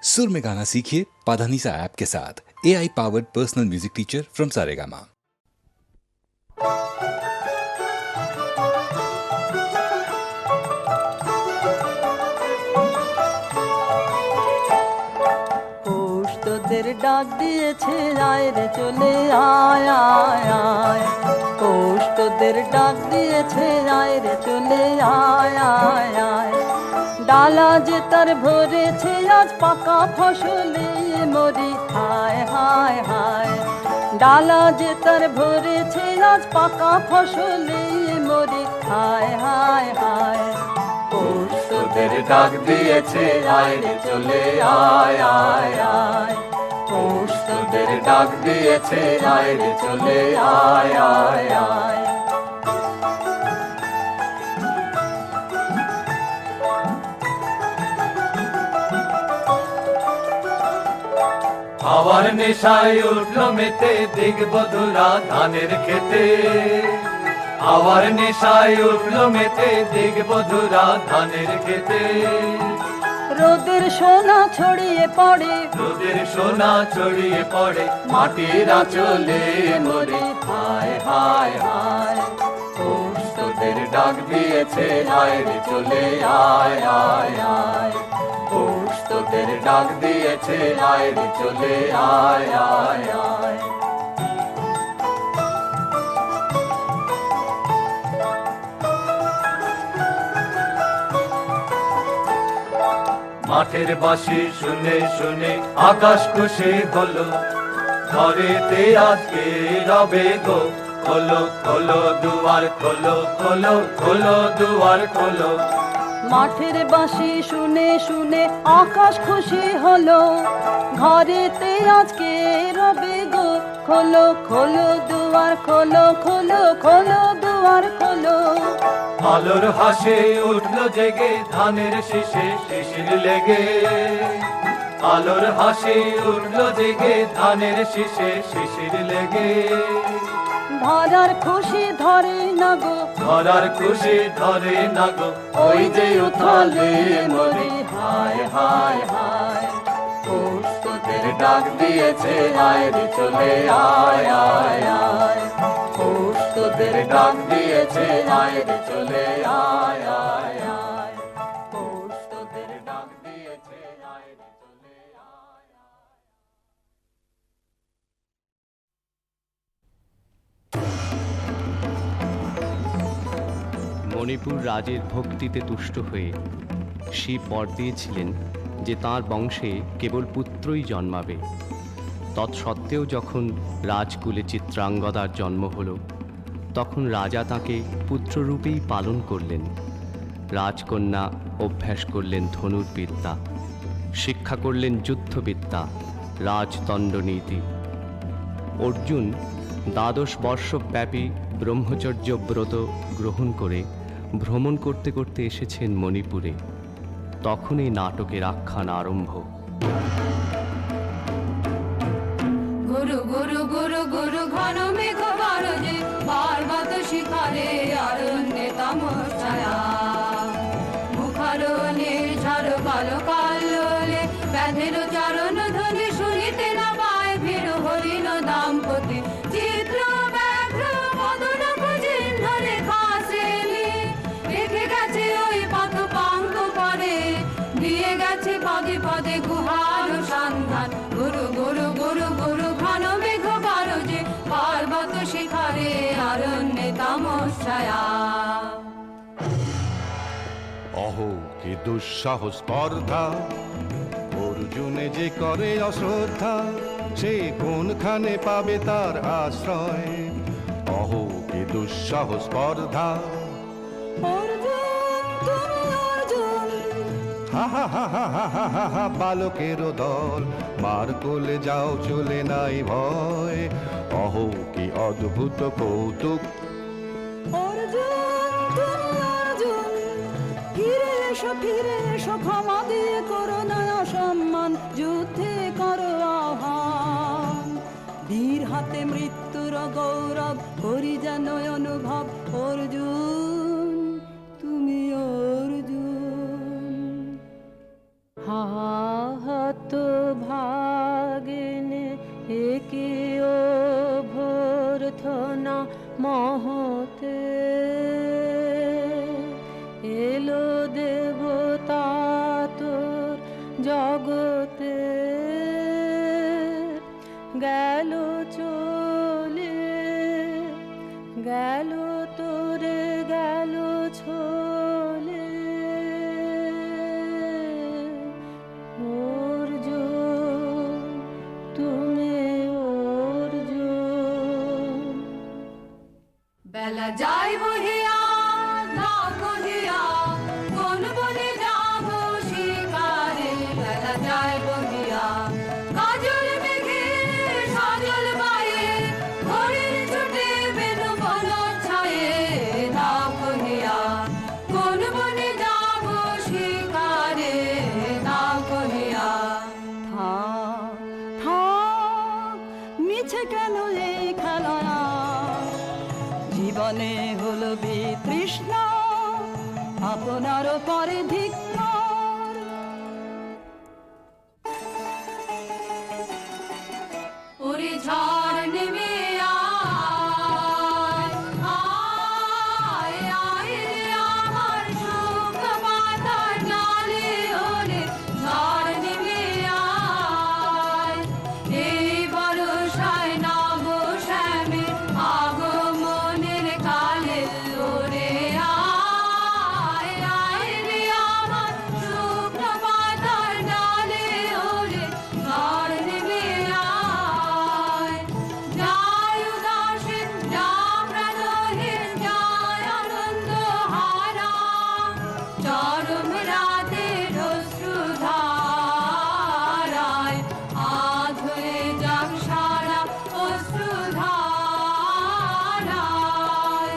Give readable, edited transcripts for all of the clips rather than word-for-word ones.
सुर में गाना सीखिए पाधानीसा ऐप के साथ। AI powered personal music teacher from Saregama. তোদের ডাক দিয়েছে আয় রে চলে আয় আয় আয়, পৌষ তোদের ডাক দিয়েছে আয় রে চলে আয় আয় আয়। ডালা যে তার ভরেছে আজ পাকা ফসলে মরি হায় হায় হায়। ডালা যে তার ভরেছে আজ পাকা ফসলে মরি হায় হায় হায়। পৌষ তোদের ডাক দিয়েছে আয় রে চলে আয় আয় আয়, পৌষ তোদের ডাক দিয়েছে আয় রে চলে আয় আয় আয়। হাওয়ার নেশায় উঠলো মেতে দিগবধুরা ধানের খেতে। হাওয়ার নেশায় উঠলো মেতে দিগবধুরা ধানের খেতে। রোদের সোনা ছড়িয়ে পড়ে, রোদের সোনা ছড়িয়ে পড়ে মাটির আঁচলে মরে হায় হায় হায়। পৌষ তোদের ডাক দিয়েছে আয় রে চলে আয় আয় আয়, পৌষ তোদের ডাক দিয়েছে আয় রে চলে আয় আয় আয়। মাঠের বাঁশি শুনে শুনে আকাশ খুশি হলো, ঘরেতে আজকে রবে গো খোলো খোলো দুয়ার খোলো খোলো খোলো দুয়ার খোলো। মাঠের বাঁশি শুনে শুনে আকাশ খুশি হলো, ঘরেতে আজকে রবে গো খোলো খোলো দুয়ার খোলো খোলো খোলো দুয়ার খোলো। আলোর হাসে উঠলো জেগে ধানের শীষে শিশির লেগে। আলোর হাসি উঠলো জেগে ধানের শীষে শিশির লেগে। ধরার খুশি ধরে না গো, ধরার খুশি ধরে না গো ওই যে উথালে মরি হায় হায় হায়। পৌষ তোদের ডাক দিয়েছে আয় রে চলে আয় আয় আয়, পৌষ তোদের ডাক দিয়েছে আয় রে চলে আয় আয় আয়, পৌষ তোদের ডাক দিয়েছে আয় রে চলে আয় আয়। মণিপুর রাজের ভক্তিতে তুষ্ট হয়ে শিব বর দিয়েছিলেন যে তাঁর বংশে কেবল পুত্রই জন্মাবে। তৎসত্ত্বেও যখন রাজকুলে চিত্রাঙ্গদার জন্ম হল, তখন রাজা তাকে পুত্ররূপেই পালন করলেন। রাজকন্যা অভ্যাস করলেন ধনুর্বিদ্যা, শিক্ষা করলেন যুদ্ধবিদ্যা, রাজদণ্ডনীতি। অর্জুন 12 বর্ষব্যাপী ব্রহ্মচর্য ব্রত গ্রহণ করে ভ্রমণ করতে করতে এসেছেন মণিপুরে। তখন এই নাটকের আখ্যান আরম্ভ। গুরু গুরু গুরু গুরু ঘন মেঘ বারজে পার্বত শিখরে অরণ্যে তমছায়া। মুখারণে ঝড় কালো কালোলে ব্যাধের চরণ ধ্বনি শুনিতে না পায় ভীর হরিণ দাম্পতি। চিত্র ব্যাঘ্র মদন কুচিহ্ন রেখা শ্রেণী রেখে গেছে ওই পথ পাঙ্ক করে, দিয়ে গেছে পদে পদে গুহার সন্ধান। গুরু গুরু গুরু গুরু ঘন মেঘ বারজে পার্বত শিখরে অরণ্যে তমছায়া। অহো কি দুঃসাহস স্পর্ধা, অর্জুনে যে করে অশ্রদ্ধা, সে কোনখানে পাবে তার আশ্রয়। অহো কি দুঃসাহস স্পর্ধা। অর্জুন তুমি অর্জুন, হা হা হা হা হা হা হা হা, বালকেরও দল মার কোলে যাও চলে নাই ভয়। অহো কি অদ্ভুত কৌতুক। অর্জুন তুমি অর্জুন, ফিরে এসো ক্ষমা দিয়ে করো না অসম্মান, যুদ্ধে করো আহ্বান। বীর হাতে মৃত্যুর গৌরব করি যেন অনুভব। অর্জুন তুমি অর্জুন, হা হা কত ভাগিনে একিও ভোরথনা মহতে এলো দেবতা তোর জগতে গেল চলে গেল তোরে গেল ছোলে অর্জুন তুমি অর্জুন বেলা যায় বহিয়া না বহিয়া কোন বনে যাব শিকারে বেলা যায় বহিয়া কাজল মেঘে সাজল বায়ে ঘরের ছুটে বেনু বন ছায়ে না বহিয়া কোন বনে যাব শিকারে না বহিয়া থাক থাক মিছে কেন এই খেলা জীবনে হলো বিতৃষ্ণা আপনার পরে ধিক্কার ওরে ঝড় নেমে আয় আয় আয় রে আমার শুকনো পাতার ডালে ওরে ঝড় নেমে আয় এই বর্ষায় নব শ্যামে আগমনের কালে ওরে আয় আয় রে আমার শুকনো পাতার ডালে ওরে ঝড় নেমে আয় যায় উদাসীন যা প্রাণহীন যায় আনন্দ হারা চরম রাতের অশ্রুধারায় আজ হয়ে যাক সারা অশ্রুধারায়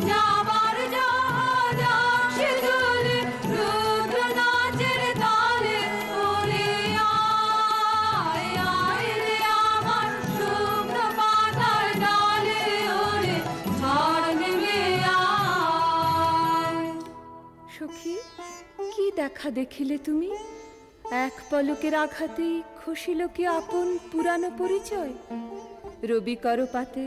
যাবার জাহাজ আসে চলে রুদ্র নাচের তালে ওরে আয় আয় রে আমার শুকনো পাতার ডালে ওরে ঝড় নেমে আয় সখী কি দেখা দেখিলে তুমি এক পলকের আঘাতেই খসিল কি আপন পুরানো পরিচয় রবি করপাতে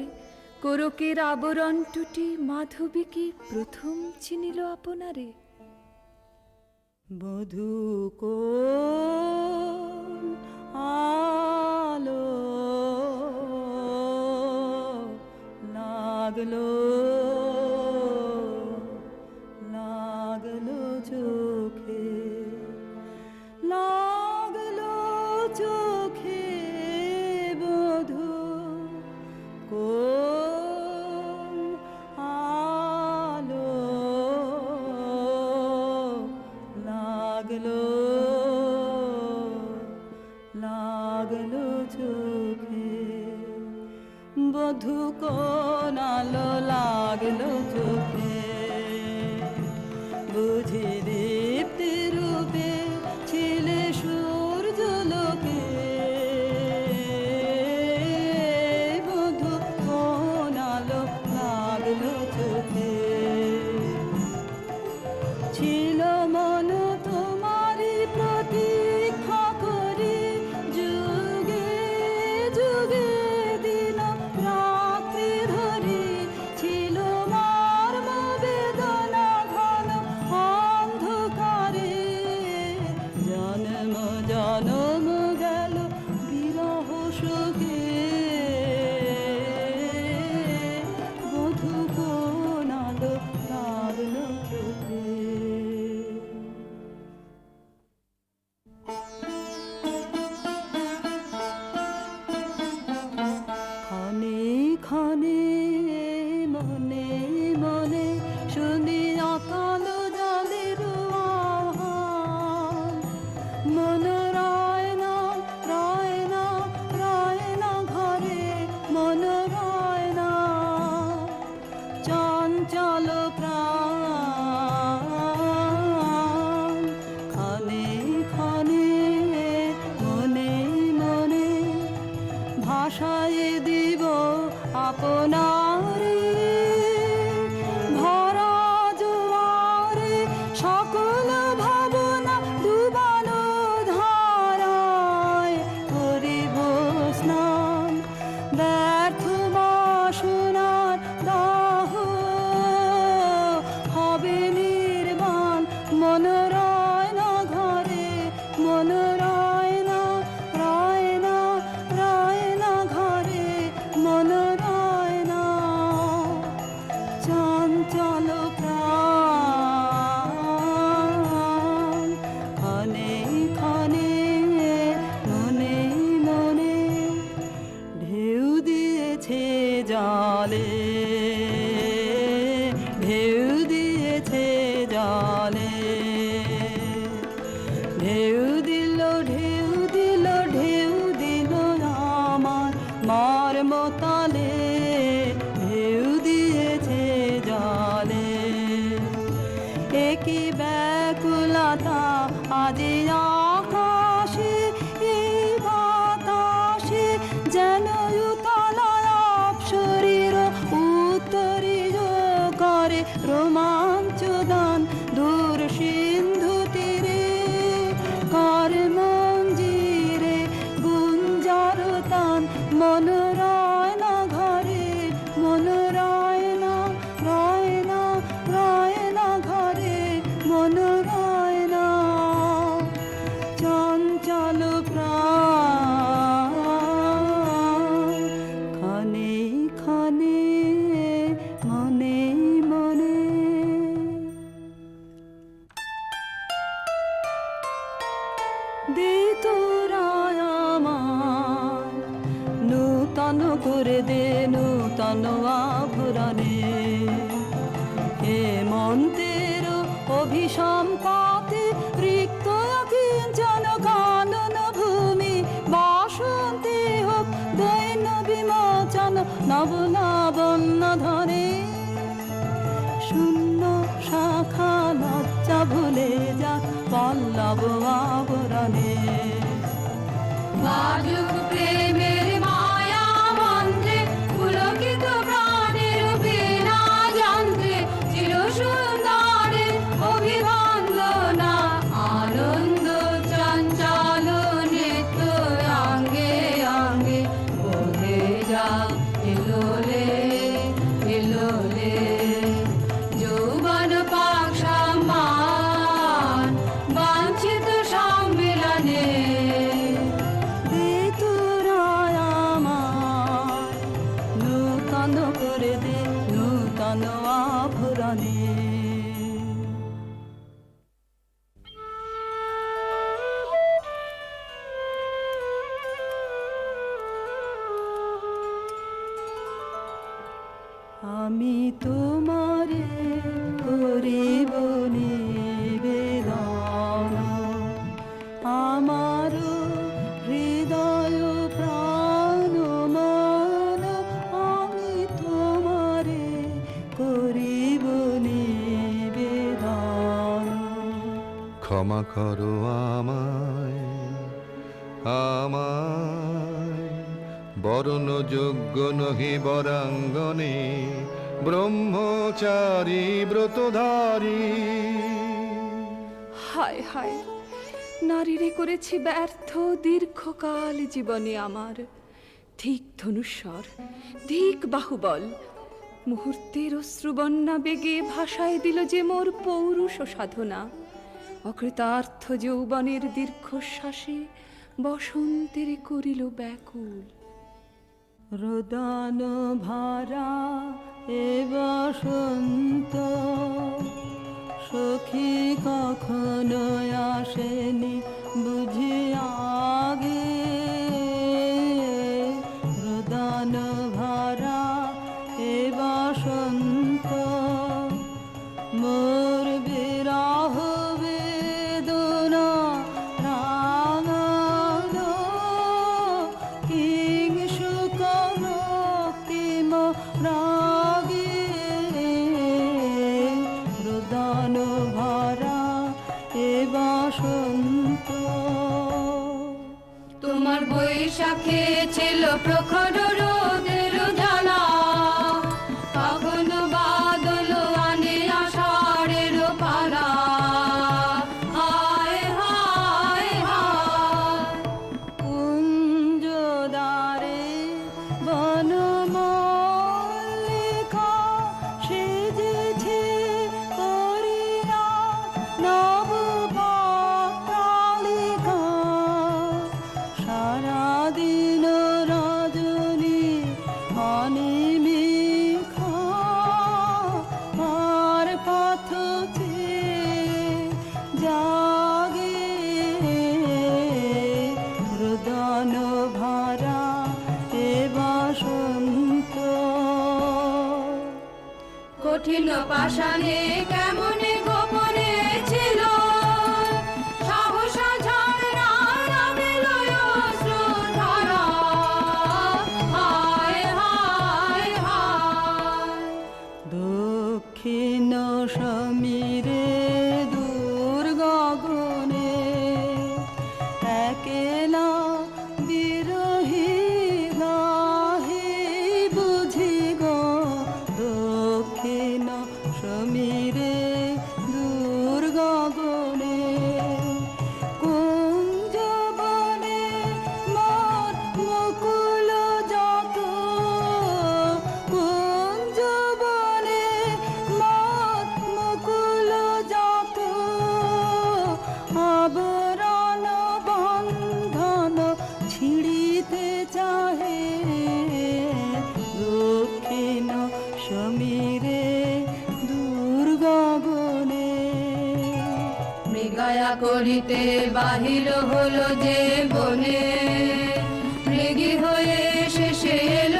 কোরকের আবরণ টুটি মাধবী কি প্রথম চিনিল আপনারে বধূ কোন আলো লাগলো লাগলো চোখে লাগলো চোখে বধূ কোন আলো লাগলো লাগলো চোখে বধূ কোন আলো লাগলো চোখে বুঝি দীপ্তি রূপে ছিলে সূর্য লোকে বধূ কোন আলো লাগলো চোখে ছিল মন তোমারি প্রতীক্ষা করি যুগে যুগে দিন রাত্রি ধরি ছিল মর্ম বেদনা ঘন অন্ধকারে জন্ম জন্ম গেল বিরহ সুখে বধূ কোন আলো লাগলো চোখে ক্ষণে ক্ষণে মনে মনে শুনি অকাল জলের আহ্বান মন রয় না রয় না রয় না ঘরে মন রয় না চঞ্চল প্রাণ ক্ষণে ক্ষণে মনে মনে ভাষায় দিব আপনারে ভরা জোয়ারে সকল ভাবনা ডুবানো ধারা করে দে নূতন আভরণে। হেমন্তের অভিসম্পাতে রিক্ত কিঞ্চন কানন ভূমি, বসন্তে হোক দৈন্য বিমোচন নব লাবণ্য ধরে। শূন্য শাখা লজ্জা ভুলে যা পল্লব আবরণে। বাজুক প্রেমের মায়া মন্ত্রে, পুলকিত প্রাণের বীণা যন্ত্রে, চির সুন্দরের অভিবন্দনা, আনন্দ চঞ্চল নৃত্য অঙ্গে অঙ্গে বোধে যা এলোলে এলোলে। যৌবন পাক সম্মান বাঞ্ছিত সম্মিলনে, দে তোরা আমায় নূতন করে দে নূতন আভরণে। আমি তোমারে করিব নিবেদন, আমার হৃদয় প্রাণ মন আমি তোমারে করিব নিবেদন। ক্ষমা করো আমায়, আমায় বরণ যোগ্য নহি বরাঙ্গনে, ব্রহ্মচারী ব্রতধারী। হায় হায়, নারীরে করেছি ব্যর্থ দীর্ঘকাল জীবনে আমার। ধিক ধনুস্বর, ধিক বাহুবল, মুহূর্তের অশ্রুবন্যা বেগে ভাষায় দিল যে মোর পৌরুষ সাধনা। অকৃতার্থ যৌবনের দীর্ঘশ্বাসে বসন্তের করিল ব্যাকুল। রোদন ভরা এ বসন্ত, সখী কখনো আসেনি বুঝি আগে। রোদন ভরা এ বসন্ত, মোর বিরহ বেদনা রাঙাল কিংশুক রক্তিম রাগে। রোদন ভরা এ বসন্ত। তোমার বৈশাখে ছিল প্রখর রোদের জ্বালা, কখনো বাদল আনে আষাঢ়ের পালা। হায় হায় হায়, কুঞ্জদারে বনমল্লিকা সেজেছে করিয়া নব পাতালিকা। সারাদিন রজনী অনিমিখা, আর পথ চেয়ে জাগে। রোদন ভরা এ বসন্ত। কঠিন পাষাণে কেমনে গোপনে ছিল, সাহসা ঝরনা নামিল অশ্রুধারা। হায় হায় হায়, দক্ষিণ সমীরে দূর গগনে, একেলা বিরহী গাহে বুঝি গো। দক্ষিণ সমীরে দূর গগনে, কুঞ্জবনে মোর মুকুল যত। কুঞ্জবনে মোর মুকুল যত, আবরণ বন্ধন ছিড়িতে চাহে। দক্ষিণ সমীরে দূর গগনে। মৃগয়া করিতে বাহির হলো যে বনে, মৃগী হয়ে শেষে এলো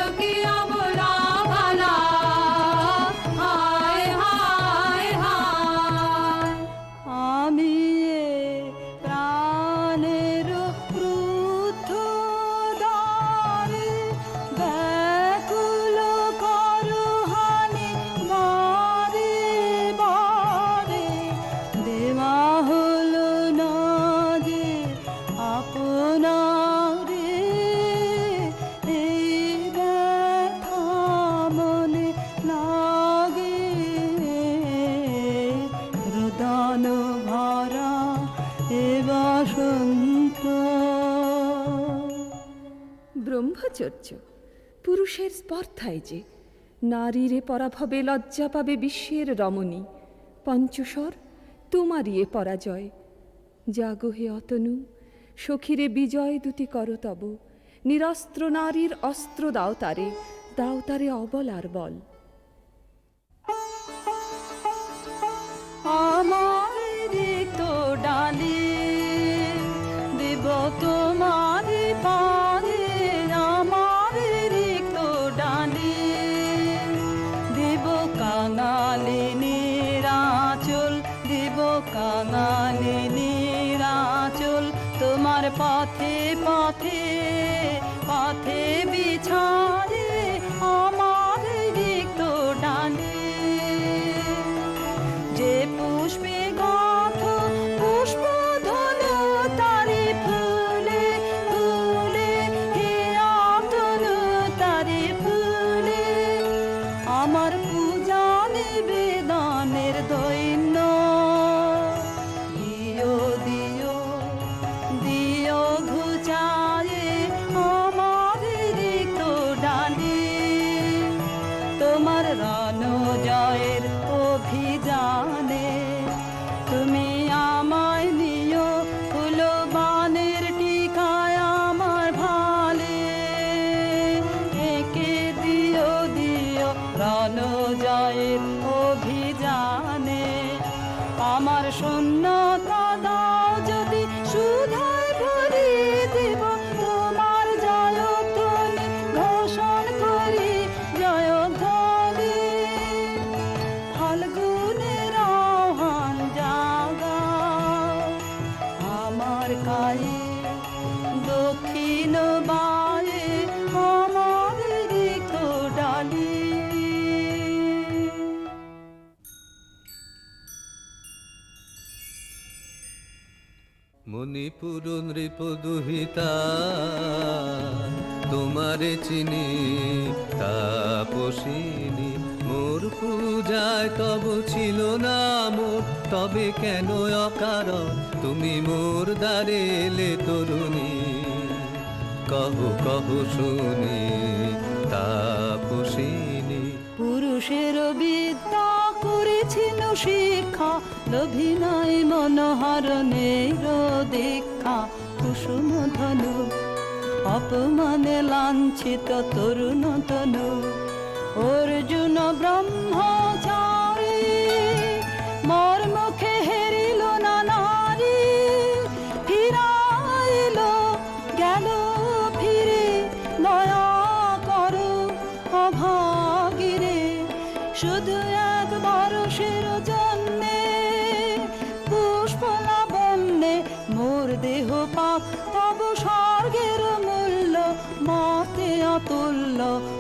ব্রহ্মচর্য পুরুষের স্পর্ধায় যে নারীরে পরাভবে লজ্জা পাবে বিশ্বের রমণী। পঞ্চস্বর তোমারই এ পরাজয়। জাগো হে অতনু, সখীরে বিজয় দুটি কর তব। নিরস্ত্র নারীর অস্ত্র দাও তারে অবল আর বল। আমার রিক্ত ডালি দেব তোমার পারে, আমার রিক্ত ডালি দেব কাঙালিনীর আঁচল, দেব কাঙালিনীর আঁচল। তোমার পথে পথে পথে বিছারে আমার রিক্ত ডালি। যে পুষ্পে গাথ পুষ্প ধনু তারে ফুলে ফুলে, হে অতনু তারে ফুলে। আমার পূজা নিবেদনের দৈন্য দিও দিও দিও ঘুচায়ে আমার রিক্ত ডালি। তোমার রণ জয়ের অভিযানে তুমি আমায় নিও, ফুলবানের টিকায় আমার ভালে। একে দিও দিও রণ জয়ের অভিযানে, আমার শূন্যতা দাও যদি সুধায় ভরি দেব। তোমার জয়ধ্বনি ঘোষণ করি জয়ধ্বনি। ফাল্গুনের আহ্বান জাগাও আমার কায়ে, দক্ষিণ বায়ে আমার রিক্ত ডালি। মণিপুর নৃপ দুহিতা তোমারে চিনি তাপসিনী। মোর পূজায় তব ছিল না মোর, তবে কেন অকারণ তুমি মোর দ্বারে এলে তরুণী। কহ কহ শুনি তাপসিনী। পুরুষের বিদ্যা করেছিল শিক্ষা, লোভী নাই মনোহরণের দীক্ষা। কুসুম ধনু অপমানে লাঞ্ছিত তরুণ তনু। অর্জুন ব্রহ্মচারী মোর মুখে হেরিল না নারী। ফিরাইল গেল ফিরে দয়া করো অভাগীরে। শুধু একবার সের জন্যে পুষ্প লাবণ্যে মোর দেহ পাক তব স্বর্গের মূল্য। মতে অতুল্য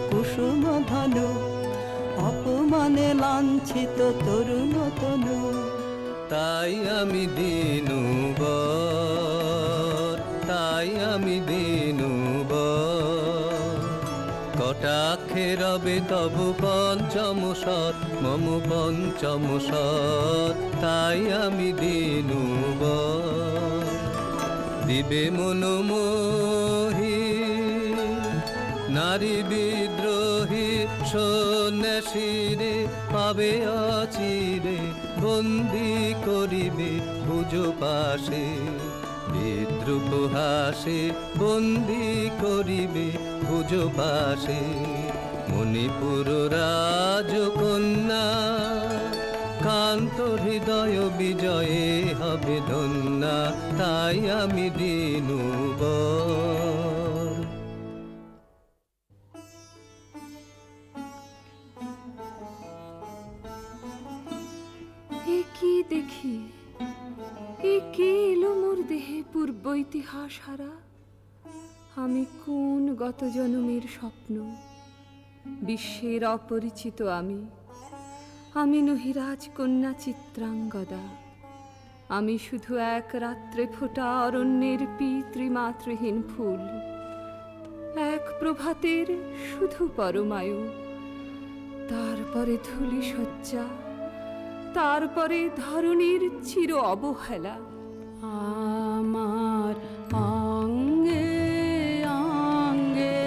কুসুম ধনু অপমানে লাঞ্ছিত তরুণ তনু। তাই আমি দিনুবর, তাই আমি দিনুবর। কটাক্ষে রবে তব পঞ্চম সৎ মম পঞ্চম সৎ। তাই আমি দিনুবর। দিবে মনোমোহী নারী বিদ্রোহী সন্ন্যাসীরে পাবে অচিরে। বন্দি করিবে ভুজ পাশে বিদ্রুপ হাসে, বন্দি করিবে ভুজ পাশে। মণিপুর রাজকন্যা কান্ত হৃদয় বিজয়ে হবে ধন্যা। তাই আমি দিনুবর। এ কি দেখি, এ কে এলো মোর দেহে পূর্ব ইতিহাস হারা। আমি কোন গত জন্মের স্বপ্ন, বিশ্বের অপরিচিত আমি। আমি নহি রাজকন্যা চিত্রাঙ্গদা, আমি শুধু এক রাত্রে ফোটা অরণ্যের পিতৃমাতৃহীন ফুল। এক প্রভাতের শুধু পরমায়ু, তারপরে ধূলি শয্যা, তারপরে ধরণীর চির অবহেলা। আমার অঙ্গে অঙ্গে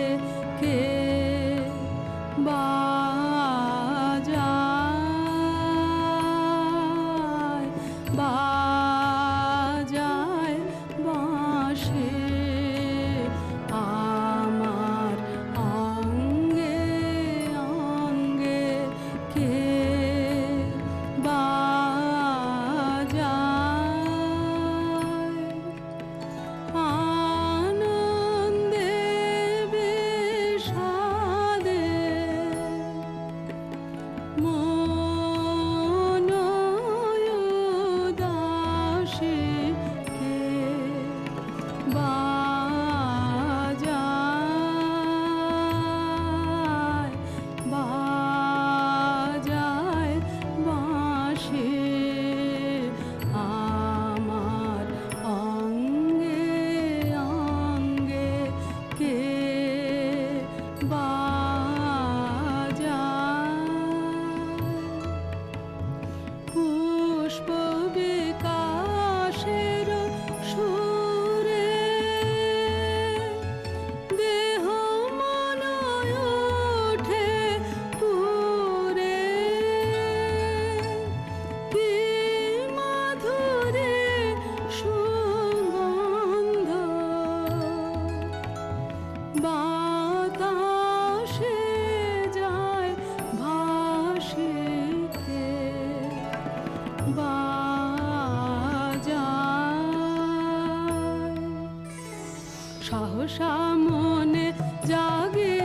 সহসা মনে জাগে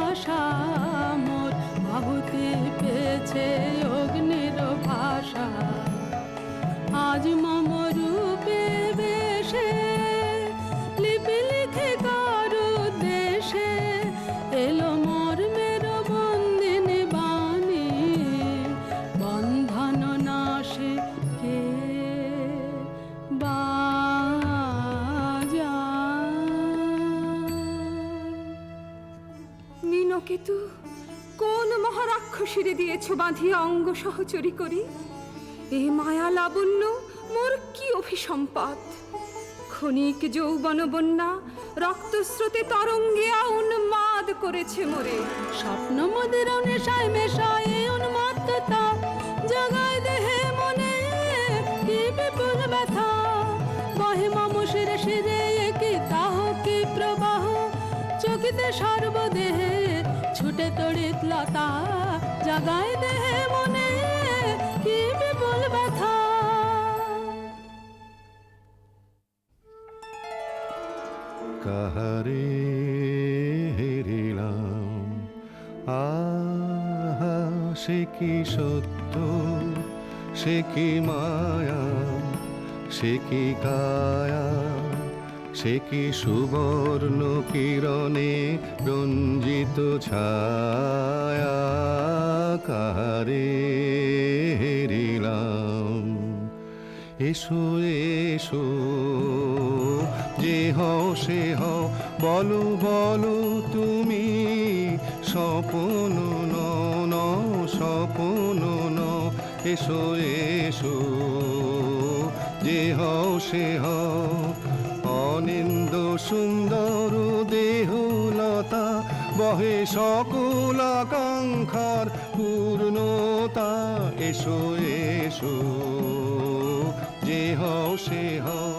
আশা মোর, আহুতি পেয়েছে অগ্নির ভাষা। আজ মম রূপে বেশে লিপি লিখে কারু দেশে এলো মোর মের বন্দিনী বাণী, বন্ধন নাশে কে নীনকেতু, কোন মহারাক্ষসীরে দিয়েছ বাঁধিয়া অঙ্গ সহচরী করি? এ মায়া লাবণ্য মোর কি অভিসম্পাত! ক্ষণিক যৌবন বন্যা রক্তস্রোতে তরঙ্গিয়া উন্মাদ করেছে মোরে। স্বপ্ন মদের নেশায় মেশায় উন্মত্ততা জাগায় দেহে মনে কি বিপুল ব্যথা। বহে মম শিরে শিরে কি তাহ কি প্রবাহ, চকিতে সর্বদেহে ছুটে তড়িৎ লতা। জাগায় দেহে মনে কি বিপুল ব্যথা। কাহারে হেরিলাম, আহা সে কি সত্য, সে কি মায়া, সে কি কায়া, সে কি সুবর্ণ কিরণে রঞ্জিত ছায়া। কাহারে হেরিলাম, এসো এসো যে হও সে হও, বলো বলো তুমি স্বপন ন স্বপন ন। এসো এসো যে হও সে হও, অনিন্দ সুন্দর দেহলতা বহে সকল আকাঙ্ক্ষার পূর্ণতা। এসো এসো যে হও সে হও।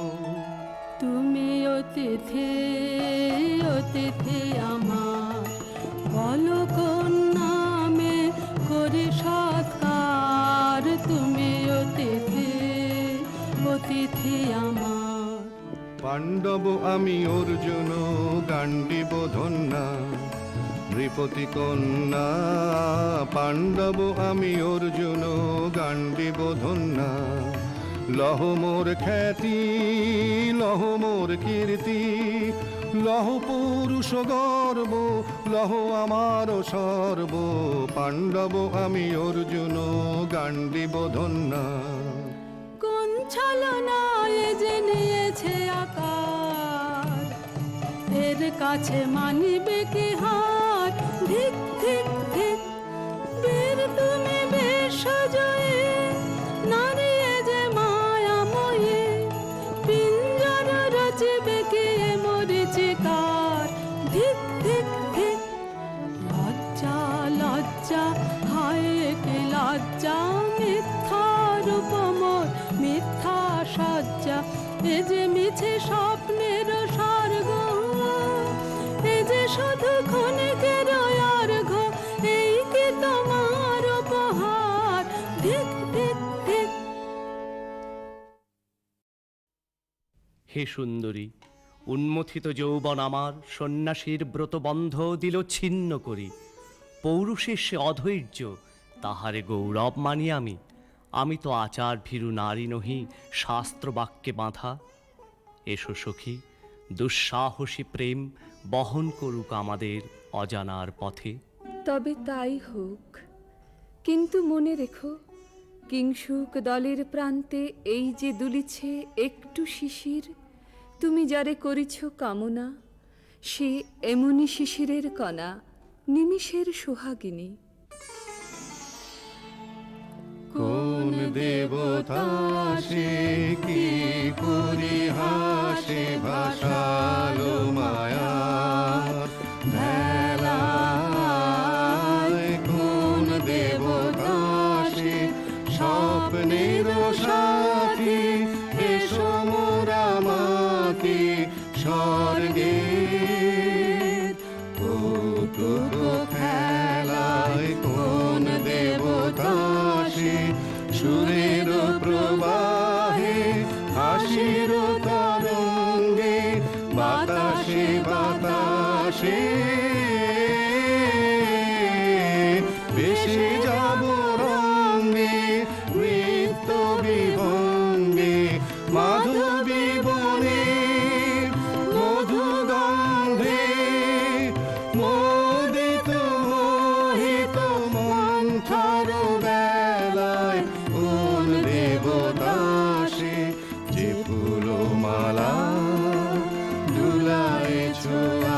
তুমি অতিথি অতিথি আমার, বলো কোন নামে করি সৎকার। তুমি অতিথি অতিথি আমার। পাণ্ডব আমি অর্জুন গান্ডীব ধন্যা, নৃপতি কন্যা। পাণ্ডব আমি অর্জুন গান্ডীব ধন্যা। লহ মোর খ্যাতি লহ মোর কীর্তি, লহ পুরুষ গর্ব লহ আমার সর্ব। পাণ্ডব আমি অর্জুন গান্ডীব ধন্যা। কোন ছলনায় যে নিয়েছে আকার, এর কাছে মানিবে কি হার। ধিক ধিক ধিক বীর তুমি বিশ্বজয়ে, নারী যে মায়াময়ে। পিঞ্জর রচিবে কি মরিচিকার। ধিক ধিক ধিক লজ্জা লজ্জা হায় কি লজ্জা। মিথ্যা রূপ মোর মিথ্যা সজ্জা, এ যে মিছে স্বপ্নের স্বর্গ। এ যে শুধু ক্ষণিকের অর্ঘ, এই কি তোমার উপহার। ধিক ধিক ধিক। হে সুন্দরী, উন্মথিত যৌবন আমার সন্ন্যাসীর ব্রতবন্ধ দিল ছিন্ন করি। পৌরুষের সে অধৈর্য, তাহারে গৌরব মানি আমি। আমি তো আচার ভীরু নারী নহি, শাস্ত্র বাক্যে বাঁধা। এসো সখী, দুঃসাহসী প্রেম বহন করুক আমাদের অজানার পথে। তবে তাই হোক, কিন্তু মনে রেখো, কিংসুক দলের প্রান্তে এই যে দুলিছে একটু শিশির, তুমি যারে করিছ কামনা, সে এমনি শিশিরের কণা, নিমিষের সোহাগিনী। কোন দেবতা সে কি পরিহাসে ভাসালো মায়া ভেলায়। কোন দেবতা সে স্বপ্নের সাথী, এসো মোরা মাতি স্বর্গে। কৌতুক খেলায় কোন দেবতা সে সুরের প্রবাহে, হাসির তরঙ্গে বাতাসে আকাশে বাতাসে বেশি যাব রঙে নৃত্য বিভঙ্গে মাধবী বনে মধু গন্ধে মোদিত মোহিত মন্থর বেলায় কোন দেবদাসে যে ফুলমালা দুলাইছ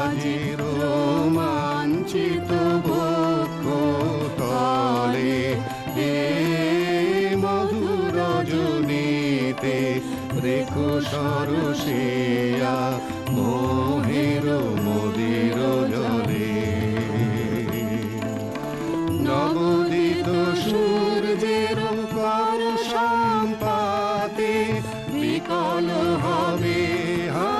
আজি রোমাঞ্চিত বক্ষ তলে এ মধুর রজনীতে রেখো সরসিয়া মোহের মদির জলে নবদিত সূর্যের কর সম্পাতে বিকল হবে হায়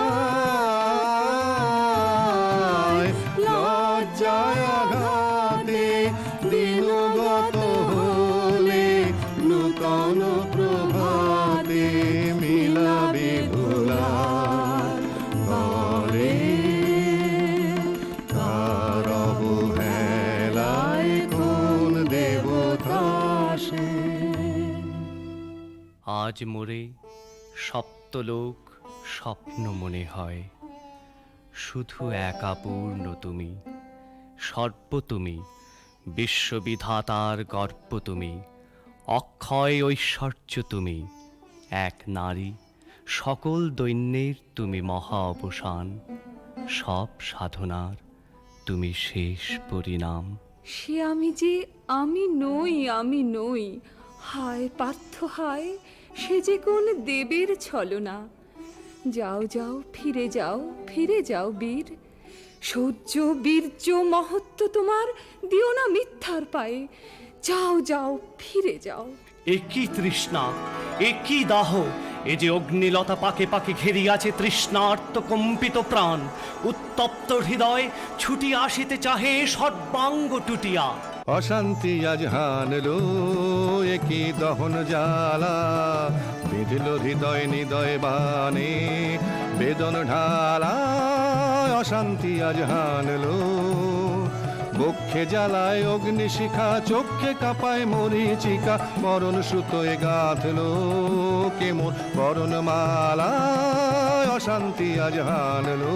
লজ্জায় আঘাতে দিনগত হলে নূতন প্রভাতে মিলাবে ভোলার তলে কার অবহেলায় কোন দেবতা সে আজ মোরে সপ্তলোক স্বপ্ন মনে হয়, শুধু একা পূর্ণ তুমি, সর্ব তুমি, বিশ্ববিধাতার গর্ব তুমি, অক্ষয় ঐশ্বর্য তুমি, এক নারী, সকল দৈন্যের তুমি মহা অবসান, সব সাধনার তুমি শেষ পরিণাম। সে আমি যে আমি নই, হায় পার্থ হায়, সে যে কোন দেবের ছলনা। যাও যাও ফিরে যাও বীর, শৌর্য বীর্য মহত্ব তোমার দিও না মিথ্যার পায়ে। যাও যাও ফিরে যাও। একই তৃষ্ণা, একই দাহ, এ যে অগ্নিলতা পাকে পাকে ঘেরিয়াছে তৃষ্ণার্ত কম্পিত প্রাণ, উত্তপ্ত হৃদয় ছুটি আসিতে চাহে সর্বাঙ্গ টুটিয়া। অশান্তি আজ হানলো একই দহন জ্বালা, বিঁধল হৃদয় নিদয় বানে বেদন ঢালা। অশান্তি আজ হানলো বক্ষে জ্বালায় অগ্নিশিখা, চোখে কাঁপায় মরিচিকা, মরণ সুতোয় গাঁথলো কেমন বরণ মালা। অশান্তি আজ হানলো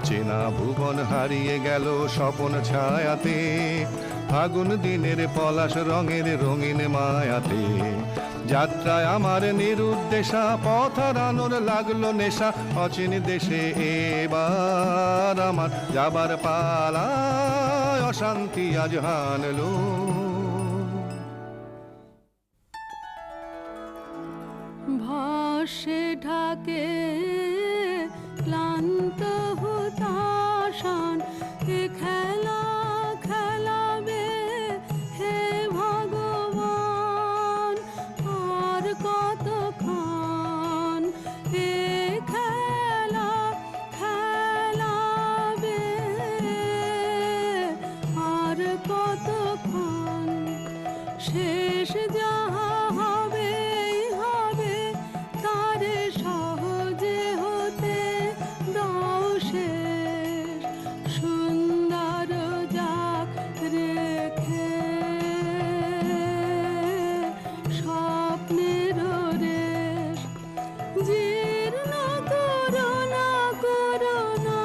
চেনা ভুবন হারিয়ে গেল স্বপন ছায়াতে, ফাগুন দিনের পলাশ রঙের রঙিন মায়াতে। যাত্রায় আমার নিরুদ্দেশা, পথ হারানোর লাগলো নেশা, অচিন দেশে এবার আমার যাবার পালা। অশান্তি আজ হানলো ভাসে ঢাকে ক্লান্ত হতাশান, এ খেলা খেলাবে হে ভগবান, আর কতক্ষণ এ খেলা খেলাবে, আর কতক্ষণ শেষ যাহা হবে হবে, তারে সহজে হতে দাও শেষ, সুন্দর যাক রেখে স্বপ্নের রেশ। জীর্ণ করোনা করোনা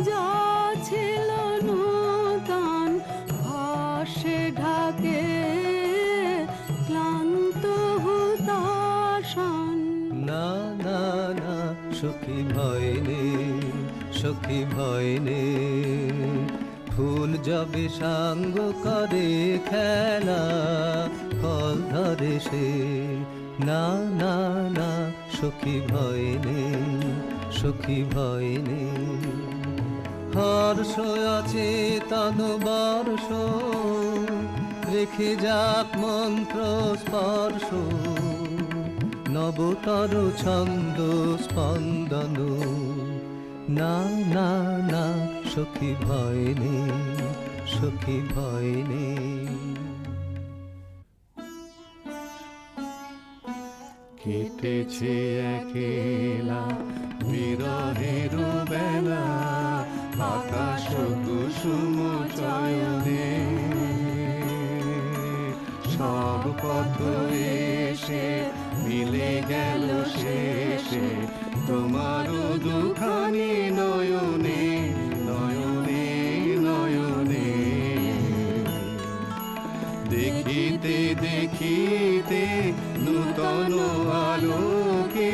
যা ছিল নূতন, ভাসে ঢাকে ক্লান্ত হতাশান। না না না সখী ভয় নেই, সখী ভয় নেই, ফুল যবে সাঙ্গ করে খেলা ফল ধরে সে। না না না সখী ভয় নেই, সখী ভয় নেই, হর্ষ আছে তন বর্ষ, রেখে যাক মন্ত্র স্পর্শ, নবতর ছন্দ স্পন্দন। না না না সখী ভয় নেই, সখী ভয় নেই। কেটেছে একেলা বিরহের বেলা আকাশ কুসুম চয়নে সব পথ এসে মিলে গেল শেষে তোমার দুখানি নয়নে নয়নে নয়নে দেখিতে দেখিতে নূতন আলোকে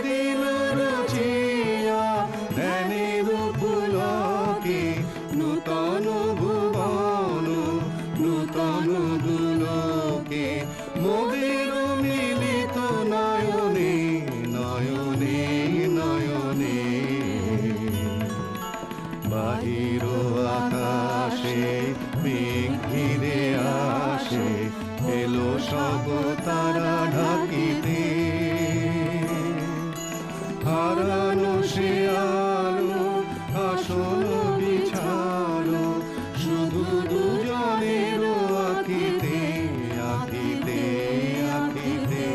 দিল রচিয়া ধ্যানের পুলকে নূতন ভুবন নূতন দুলোকে মোদের মিলিত নয়নে নয়নে নয়নে বাহির আকাশে মেঘ ঘিরে আসে এলো সব তারা ঢাকিতে হারানো সে আলো আসন বিছালো শুধু দুজনের আঁকিতে আঁকিতে আঁকিতে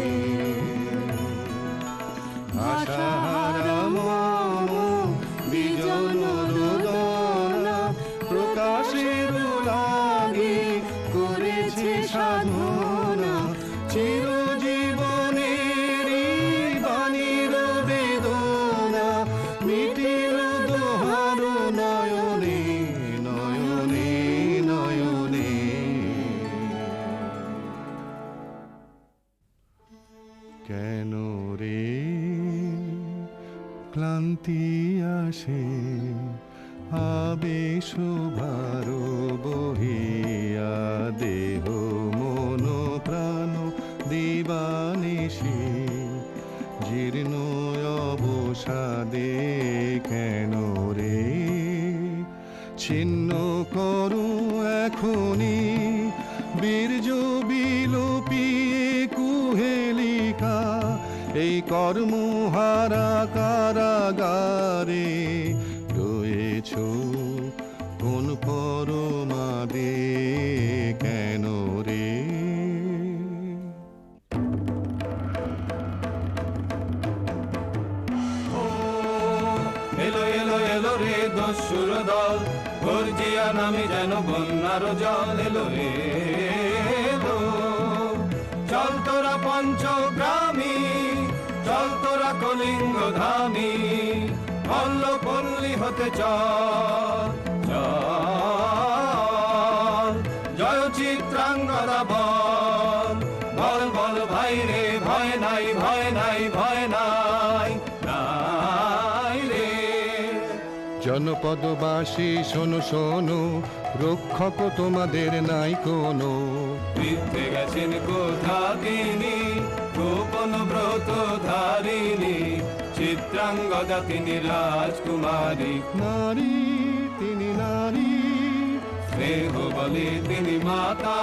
আশাহারা মম বিজন রোদনা প্রকাশের লাগে করেছে সাধনা চিরজীবনের বাণীর বেদনা মিটিল দোহার নয়নে নয়নে নয়নে কেন রে ক্লান্তি আসে আবেশ ভার বহিয়া দেহ মন প্রাণ দিবানিশি জীর্ণ অবসাদে কেন রে ছিন্ন করো এখনি বীর্য বিলোপিয়ে কুহেলিকা এই কর্মহারা কারাগারে রয়েছ কোন পরমাদে কেন রে এলো এলো এলো রে দস্যুর দল গর্জিয়া নামে যেন বন্যার জল এলো রে এলো চল তোরা পঞ্চগ্রামী চল তোরা কলিঙ্গ ধামী পল্ল পল্লী হতে চল চল জয় চিত্রাঙ্গদা বল বল বল ভাই রে ভয় নাই ভয় নাই ভয় নাই নাই রে জনপদবাসী শোনো শোনো রক্ষক তোমাদের নাই কোনো বৃদ্ধে গেছেন কোথা তিনি গোপন ব্রত ধারিণী চিত্রাঙ্গদা তিনি রাজকুমারী নারী তিনি নারী স্নেহ বলে তিনি মাতা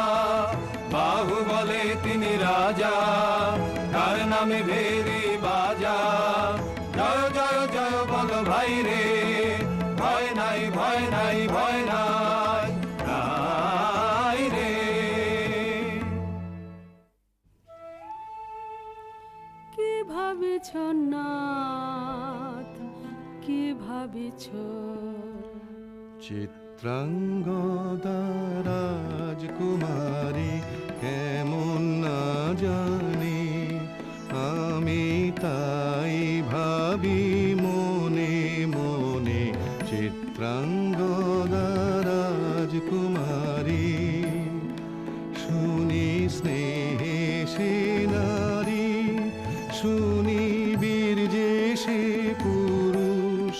বাহু বলে তিনি রাজা তার নামে ভেরি বাজা জয় জয় জয় বল ভাই রে ভয় নাই ভয় নাই ভয় নাই নাই রে কি ভাবিছ নাথ কি ভাবিছ চিত্রাঙ্গদা রাজকুমারী কেমন না জানি আমি তাই ভাবি মনে মনে চিত্রাঙ্গদা রাজকুমারী শুনি স্নেহে সে নারী শুনি বীর্যে সে পুরুষ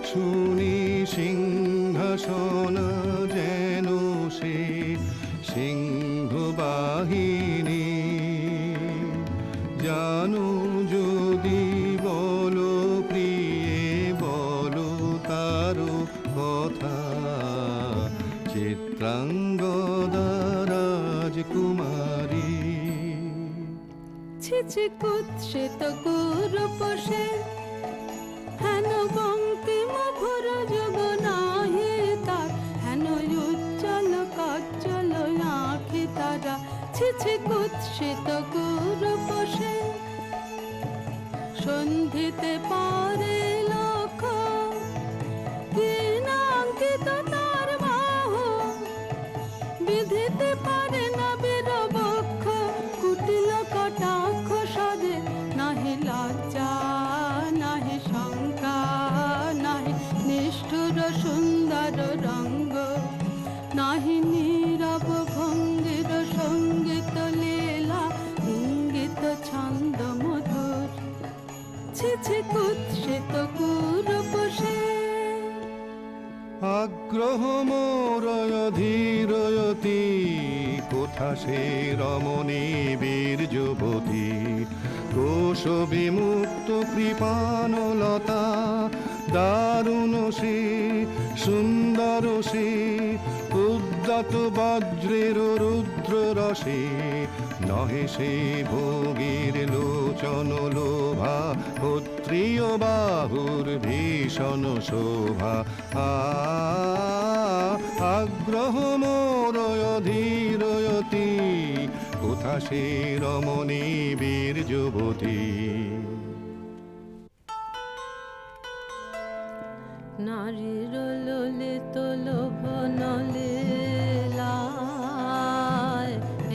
শুনি সিংহাসন যেন সে সিংহ বাহিনী জানো যদি বলো প্রিয়ে বলো তারও কথা চিত্রাঙ্গদা রাজকুমারী ছিছি কুৎসিত কুরূপসে হেন বঙ্কিম ভুর যুগ নাহি তার হেন উজ্জ্বল কজ্জ্বল আঁখি তারা ছিছি কুৎসিত কুরূপসে হতে পারে লক্ষ্য, কি নাঙ্কিত তার বাহু, বিধিতে পারে না বীরবক্ষ, কুটিল কটাক্ষ সদে নাহি লজ্জা নাহি শঙ্কা, নাহি নিষ্ঠুর সুন্দর রঙ্গ, নাহি নীরব ভঙ্গির সঙ্গীত লীলা, ইঙ্গিত ছন্দ মধুর, ছি ছি কুৎসিত কুরূপ সে। আগ্রহ মোরয় ধীরয়তি, কোথা সে রমণী বীর যুবতী, কোশ বিমুক্ত কৃপানলতা, দারুণ সে সুন্দর সে, উদ্যত বজ্রের রুদ্র রসে, নহে সে ভোগীর লোচন লোভা, ক্ষত্রিয় বাহুর ভীষণ শোভা। আগ্রহ মোরয় ধীরয়তি, কোথা সে রমণী বীর যুবতী। নারীর ললিত লোভন লীলায়,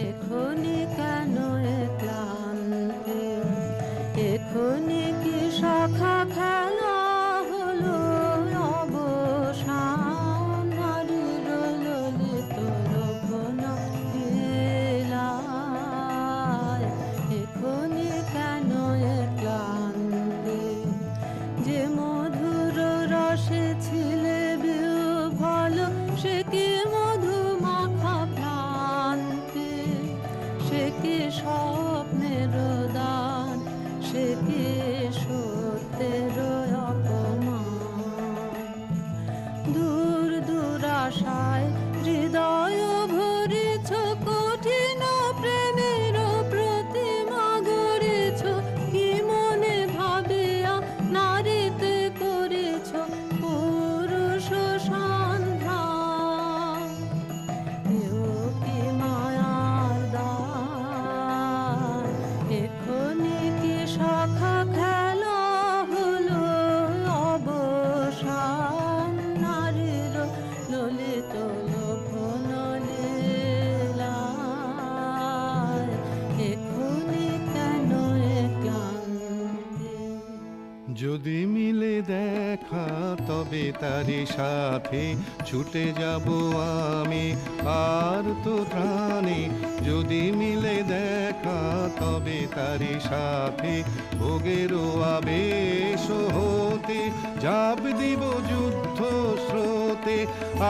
এখনি কেন এ ক্লান্তি, এখনি কি সখা খেলা হলো অবসান। নারীর ললিত লোভন লীলায়, এখনি কেন এ ক্লান্তি, যে মধুর রসে ছিলে বিহ্বল, সে কি মধু মাখা ভ্রান্তি, সে কি স্বপ্নের দান, সে কি সত্যের অপমান। দূর দুরাশায় হৃদয় ভরিছ, কঠিন প্রেমের প্রতিমা গড়েছ, কি মনে ভাবিয়া নারীতে করেছ পুরুষ সন্ধান। এও কি মায়ার দান, এখনি কি সখা খেলা হলো অবসান। নারীর ললিত লোভন লীলায়, এখনি কেন এ ক্লান্তি। যদি মিলে দেখা তবে তারি সাথে, ছুটে যাব আমি আর তো ত্রাণে। যদি মিলে দেখা তবে তারি সাথে, ভোগেরও আবেশ হতে ঝাঁপ দিব যুদ্ধ স্রোতে।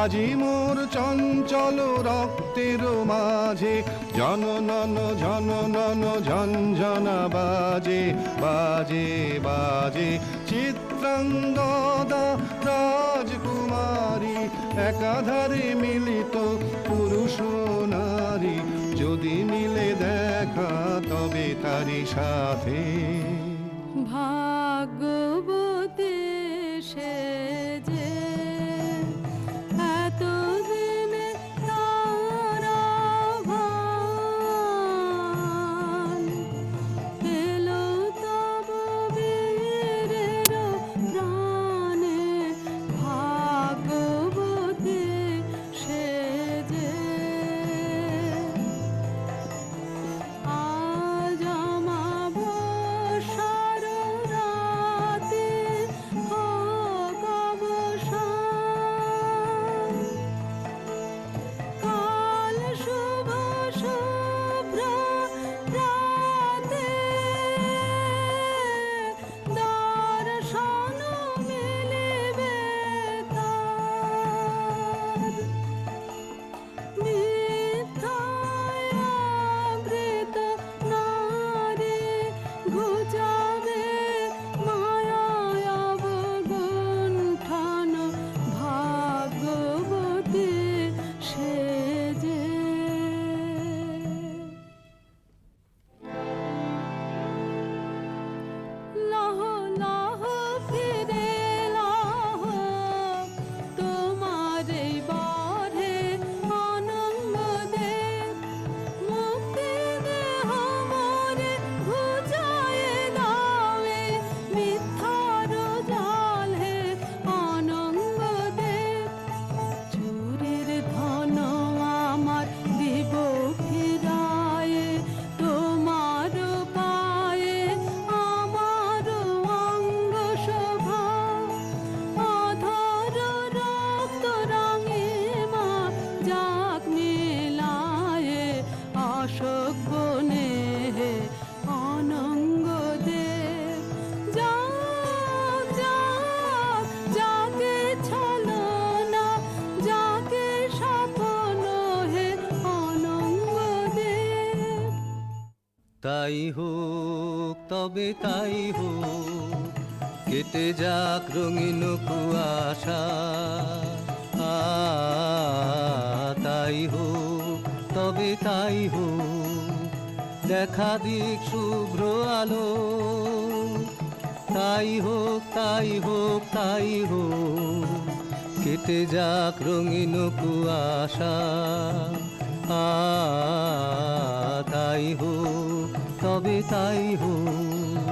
আজি মোর চঞ্চল রক্তের মাঝে, জননন ঝননন ঝঞ্ঝনা বাজে বাজে বাজে। চিত্রাঙ্গদা রাজকুমারী, একাধারে মিলিত পুরুষ নারী। যদি মিলে দেখা তবে তারি সাথে, ভাগ্যবতী সে যে এতদিনে তার আহ্বান, এলো তব বীরের প্রাণে। ভাগ্যবতী সে যে আজ আমাবস্যার রাতে তাই হোক তবে তাই হোক, কেটে যাক রঙিন কুয়াশা। তাই হোক তবে তাই হোক, দেখা দিক শুভ্র আলো। তাই হোক তাই হোক তাই হোক, কেটে যাক রঙিন কুয়াশা। তাই হোক তবে তাই হোক,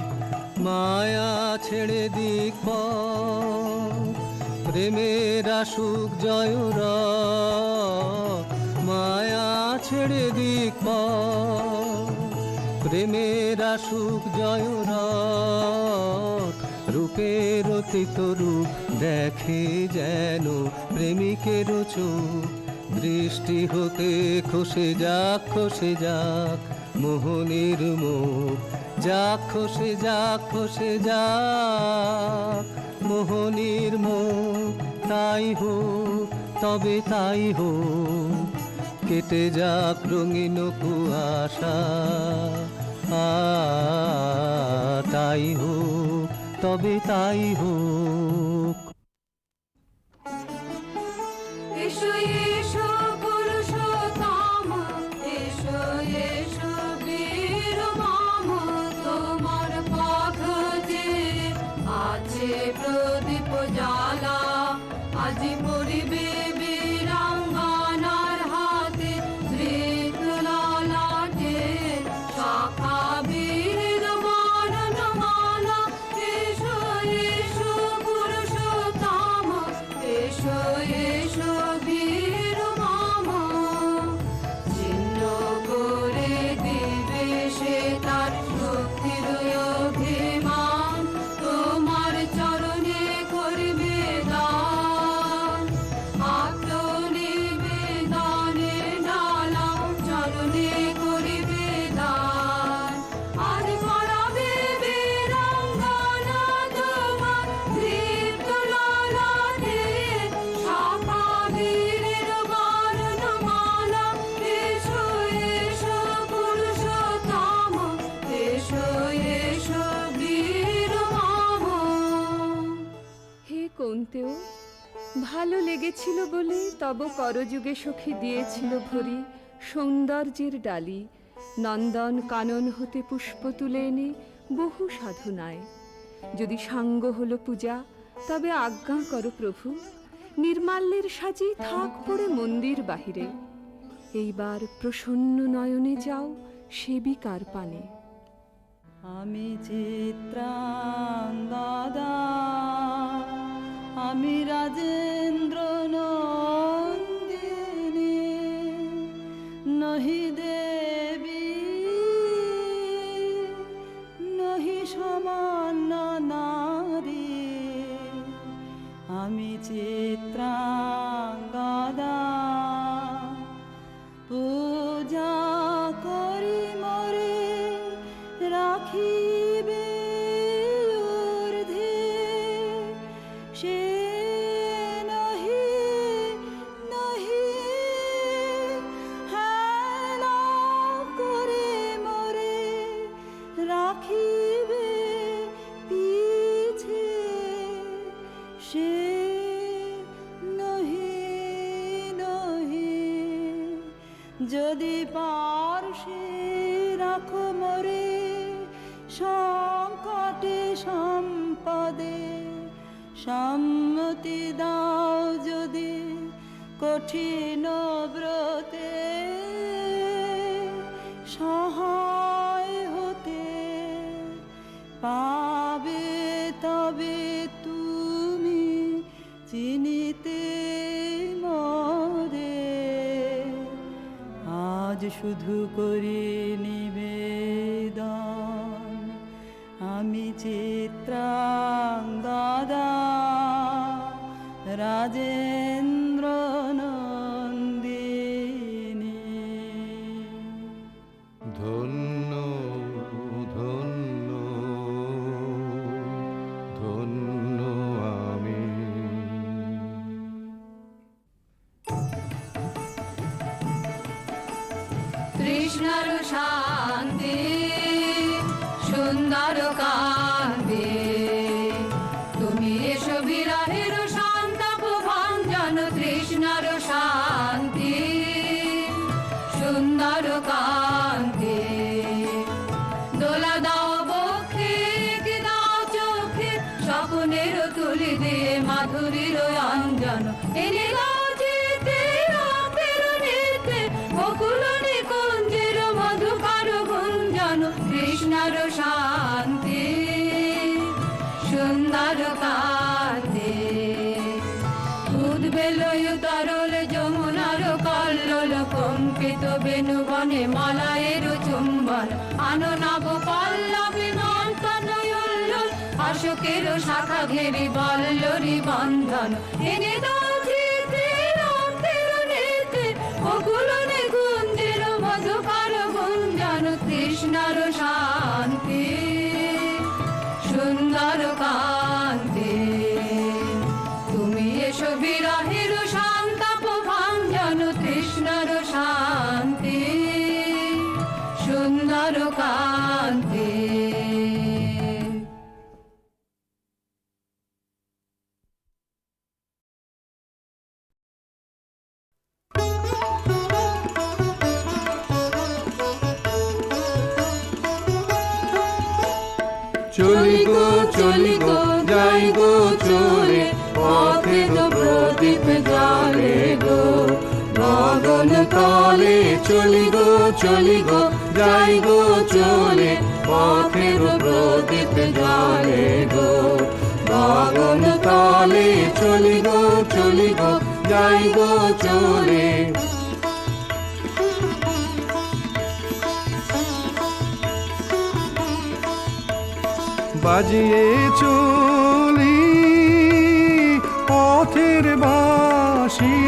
মায়া ছেড়ে দিক পথ, প্রেমের আসুক জয়রথ। মায়া ছেড়ে দিক পথ, প্রেমের আসুক জয়রথ। রূপের অতীত রূপ দেখে যেন প্রেমিকের চোখ, দৃষ্টি হতে খসে যাক মোহনের মুখ। যাক খসে যাক মোহনের মুখ। তাই হোক তবে তাই হোক, কেটে যাক রঙিন কুয়াশা। তাই হোক তবে তাই হোক। এসো এসো পুরুষোত্তম, এসো এসো বীর মম, তোমার পথ যে আছে প্রদীপ জ্বালা। আজি পড়িবে বীরাঙ্গনার হাতে ধৃত ললাটে শাখা বীরের বর্ণমালা। এসো এসো পুরুষোত্তম, এসো এসো বীর মম, ছিন্ন করে দিবে সে তার শক্তির অভিমান। তোমার চরণে করবে দান, আত্মনিবেদনে ডালা চরণে করিবে দান। আজ পড়াবে বীরাঙ্গনা তোমার দীপ্ত ললাটে শাখা বীরের বর্ণমালা। এসো এসো পুরুষোত্তম, এসো এসো বীর মম। হে কৌন্তেয়, ভালো লেগেছিল বলে তব করযুগে সখী দিয়েছিল ভরি সৌন্দর্যের ডালি। নন্দন কানন হতে পুষ্প তুলে এনে বহু সাধনায়। যদি সাঙ্গ হলো পূজা, তবে আজ্ঞা করো প্রভু, নির্মাল্যের সাজি থাক পড়ে মন্দির বাহিরে। এইবার প্রসন্ন নয়নে যাও সেবিকার পানে। আমি চিত্রাঙ্গদা, আমি রাজেন্দ্র নন্দিনী, নহি দেবী নহি সমান্য নারী। আমি চিত্রাঙ্গদা, পূজা করি মরে রাখিবে ঊর্ধ্বে। সে নহি নহি হেলা করে মরে রাখিবে পিছে। সে নহি নহি যদি পার্শ্বে রাখো মরে সংকটে সম্পদে। সম্মতি দাও যদি কঠিন ব্রতে, সহায় হতে পাবে তবে তুমি চিনিতে মরে। আজ শুধু করি নিবেদন, আমি চিত্রাঙ্গদা, রাজেন্দ্র নন্দিনী। ধন্য ধন্য ধন্য আমি। কৃষ্ণর শান্তি এসো বিরহের সন্তাপ ভঞ্জন তৃষ্ণার শান্তি সুন্দর কান্তি দোলা দাও বক্ষে কি দাও চোখে স্বপ্নের তুলি দিয়ে মাধুরীর অঞ্জন এনে দাও চিতে রক্তের নিতে বকুল নিকুঞ্জের মধুকর গুঞ্জন কৃষ্ণার শান্তি সুন্দর কান্তি উদ্বেলয় তরল যমুনার কল্লোল কম্পিত বেণুবনে মালায়ের চুম্বন আনো নব পল্লবী নর্তন উল্লোল অশোকের শাখা ঘেরি বল্লরি বন্ধন এনে দাও চিতে রক্তের নিতে বকুল নিকুঞ্জের মধুকর গুঞ্জন কৃষ্ণার শান্তি সুন্দর কান্তি তুমি এসো বিরহের সন্তাপ ভঞ্জন তৃষ্ণার শান্তি সুন্দর কান্তি চলি গো যাই গো চলে পথের প্রদীপ জালে গো গগন তলে চলি গো যাই গো চলে পথের প্রদীপ জালে গো গগন তলে চলি গো যাই গো চলে বাজিয়ে চলি পথের বাঁশি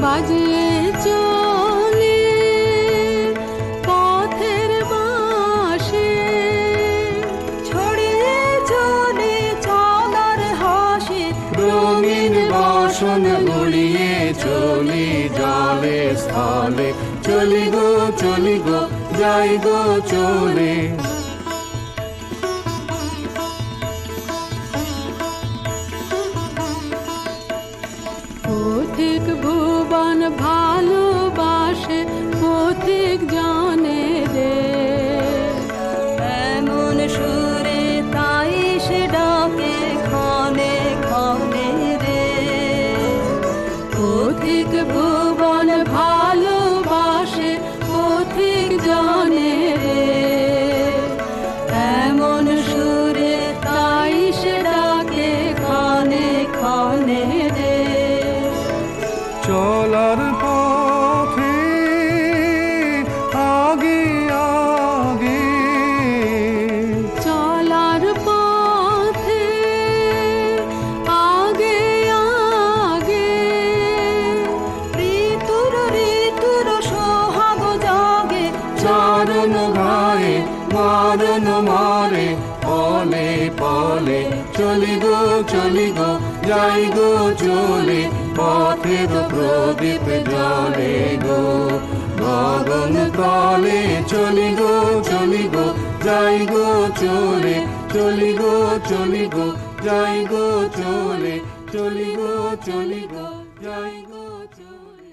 বাজিয়ে চলে পথের বাঁশি ছড়িয়ে চলে চলার হাসি রঙিন বাসন গুলিয়ে চলি জলে স্থলে চলি গো যাই গো চলে পথিক ভুবন ভালোবাসে পথিক জানে রে এমন সুরে তাই সে ডাকে ক্ষণে ক্ষণে রে পথিক ভুবন ভালোবাসে পথিক জানে রে এমন সুরে তাই সে ডাকে ক্ষণে ক্ষণে রে চলার পথে আগে আগে চলার পথে আগে আগে ঋতুর সোহাগ জাগে চরণ গায়ে মারণ মারে পলে পলে চলি গো যাই গো চলে পথের প্রদীপ জলে গো গগন তলে চলি গো যাই গো চলে চলি গো যাই গো চলে চলি গো যাই গো চলে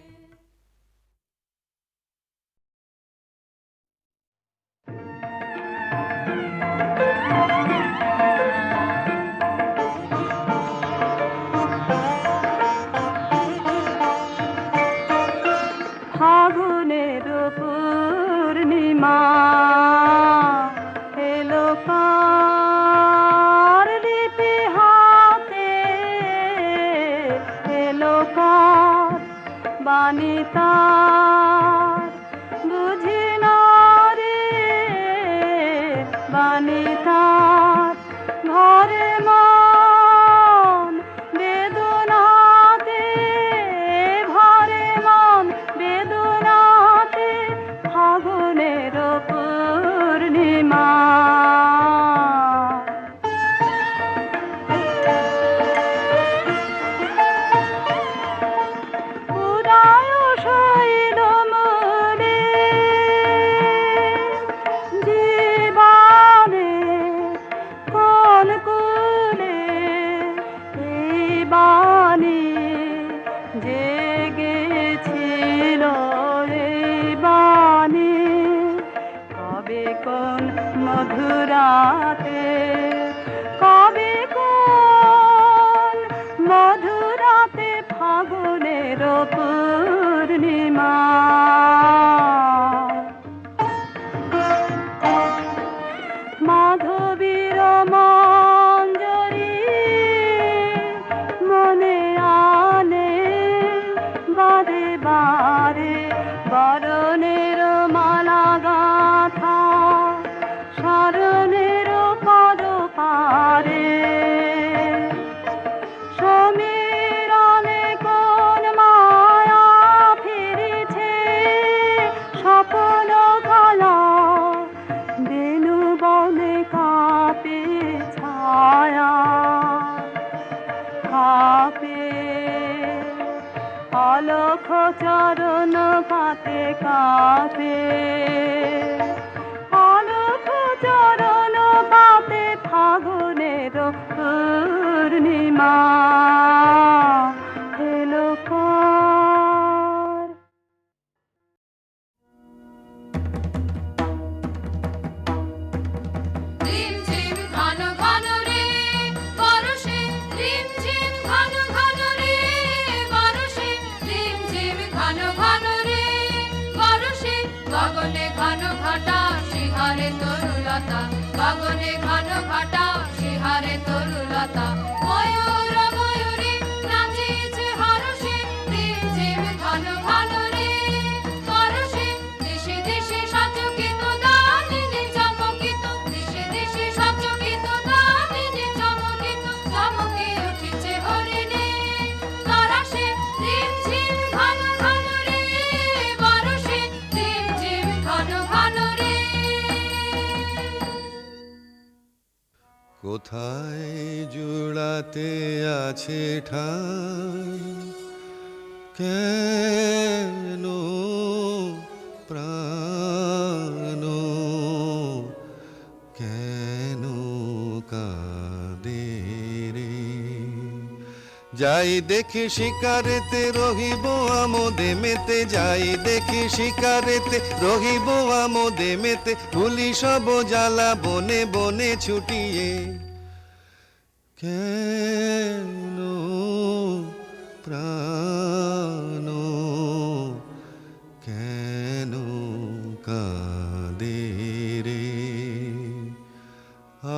ফাগুনের পূর্ণিমা এলো কার লিপি হাতে এলো কার বাণী তার বুঝি না রে বাণী তার ঘরে মন বেদনাতে ঘরে মন বেদনাতে ফাগুনের পূর্ণিমা উদয় শৈল আলোক চরণ পাতে কাতে, আলোক চরণ পাতে ফাগুনের পূর্ণিমা এলো কার। রিমঝিম ঘন ঘন রে বরষে, রিমঝিম ঘন ঘন রে বরষে, রিমঝিম ঘন ঘন রে বরষে, গগনে ঘন ঘটা শিহারে তরুলতা, গগনে ঘন ঘটা শিহারে তরুলতা, ময়ূর ময়ূরী নাচিছে হরষে, রিমঝিম ঘন ঘন রে বরষে, দেশে দেশে সচকিত দামিনী চমকিত, দেশে দেশে সচকিত দামিনী চমকিত, চমকে উঠিছে হরিণে তরাসে, রিমঝিম ঘন ঘন রে বরষে, রিমঝিম ঘন ঘন রে। কোথায় জুড়াতে আছে ঠাই, কেন প্রাণ কেন কাঁদে রে? যাই দেখি শিকারেতে রহিব আমোদে মেতে, যাই দেখি শিকারেতে রহিব আমোদে মেতে, ভুলি সব জ্বালা বনে বনে ছুটিয়ে, কেন প্রাণ কেন কাঁদে রে?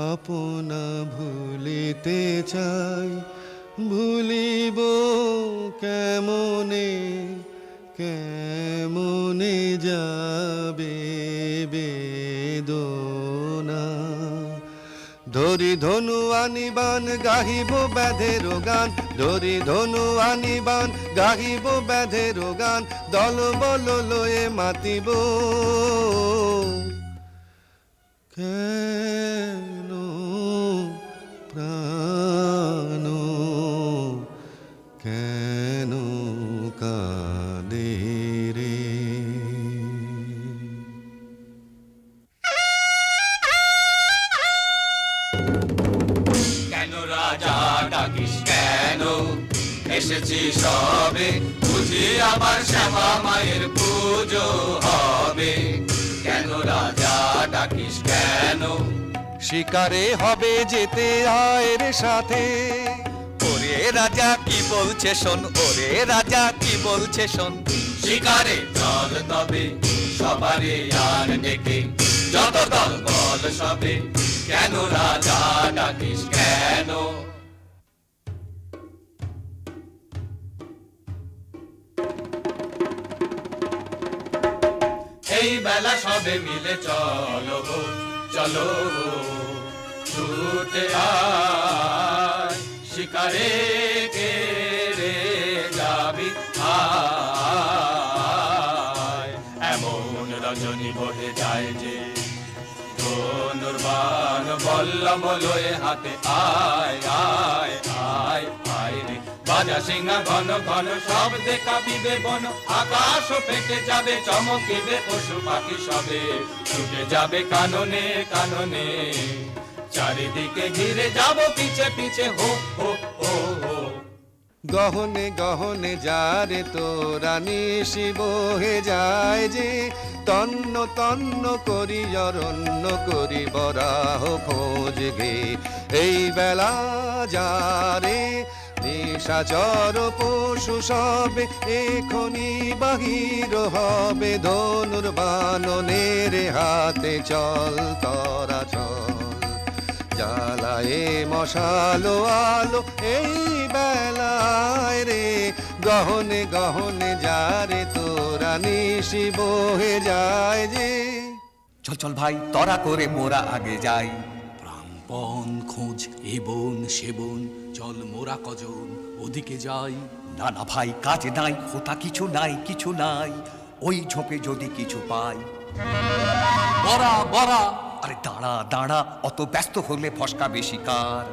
আপনা ভুলিতে চাই, ভুলিব কেমনে, কেমনে যাবে বেদনা। ধরি ধনু আনিবান গাহিব ব্যাধের গান, ধরি ধনু আনিবান গাহিব ব্যাধের গান, দল বল লয়ে মাতিব, কেন প্রাণ কেন কাঁদে রে? কেন রাজা ডাকিস কেন, এসেছি সবে বুঝি আবার শ্যামা মায়ের পুজো হবে। কেন রাজা ডাকিস কেন, শিকারে হবে যেতে আয়ের সাথে। ওরে রাজা কি বলছে শোন, ওরে রাজা কি বলছে শোন, শিকারে চল তবে সবারে আর ডেকে, যত দল বল সবে, কেন রাজা ডাকিস কেন। এই বেলা সবে মিলে চলো চলো ছুটে আয়, শিকারে কে রে যাবি আয়। এমন রজনী বহে যায় যে ধনুর্বাণ বল্লম লয়ে হাতে, আয় আয় আয় আয় রে। বাজা সিংহা ঘন ঘন শব্দে কাঁপিবে বন, আকাশ ফেটে যাবে চমকিবে পশু পাখি সবে, ছুটে যাবে কাননে কাননে, চারিদিকে ঘিরে যাব পিছে পিছে হো হো হো হো। গহনে গহনে যারে তোরা নিশি বহে যায় যে, তন্ন তন্ন করি অরণ্য করি বরাহ খোঁজ গে। এই বেলা যারে নিশাচর পশু সবে, এখনি বাহির হবে ধনুর্বাণনের হাতে, চল তোরা চল জ্বালায়ে মশালো আলো এই বেলায় রে। গহনে গহনে যারে তোরা নিশি বহে যায় যে। চল চল ভাই তরা করে মোরা আগে যাই, প্রাণপণ খোঁজ এ বন সে বন, চল মোরা কজন ওদিকে যাই। না না ভাই কাজ নাই, হোতা কিছু নাই কিছু নাই, ওই ঝোপে যদি কিছু পাই। বরা বরা আরে দাঁড়া দাঁড়া, অত ব্যস্ত হলে ফসকা বেশি কার।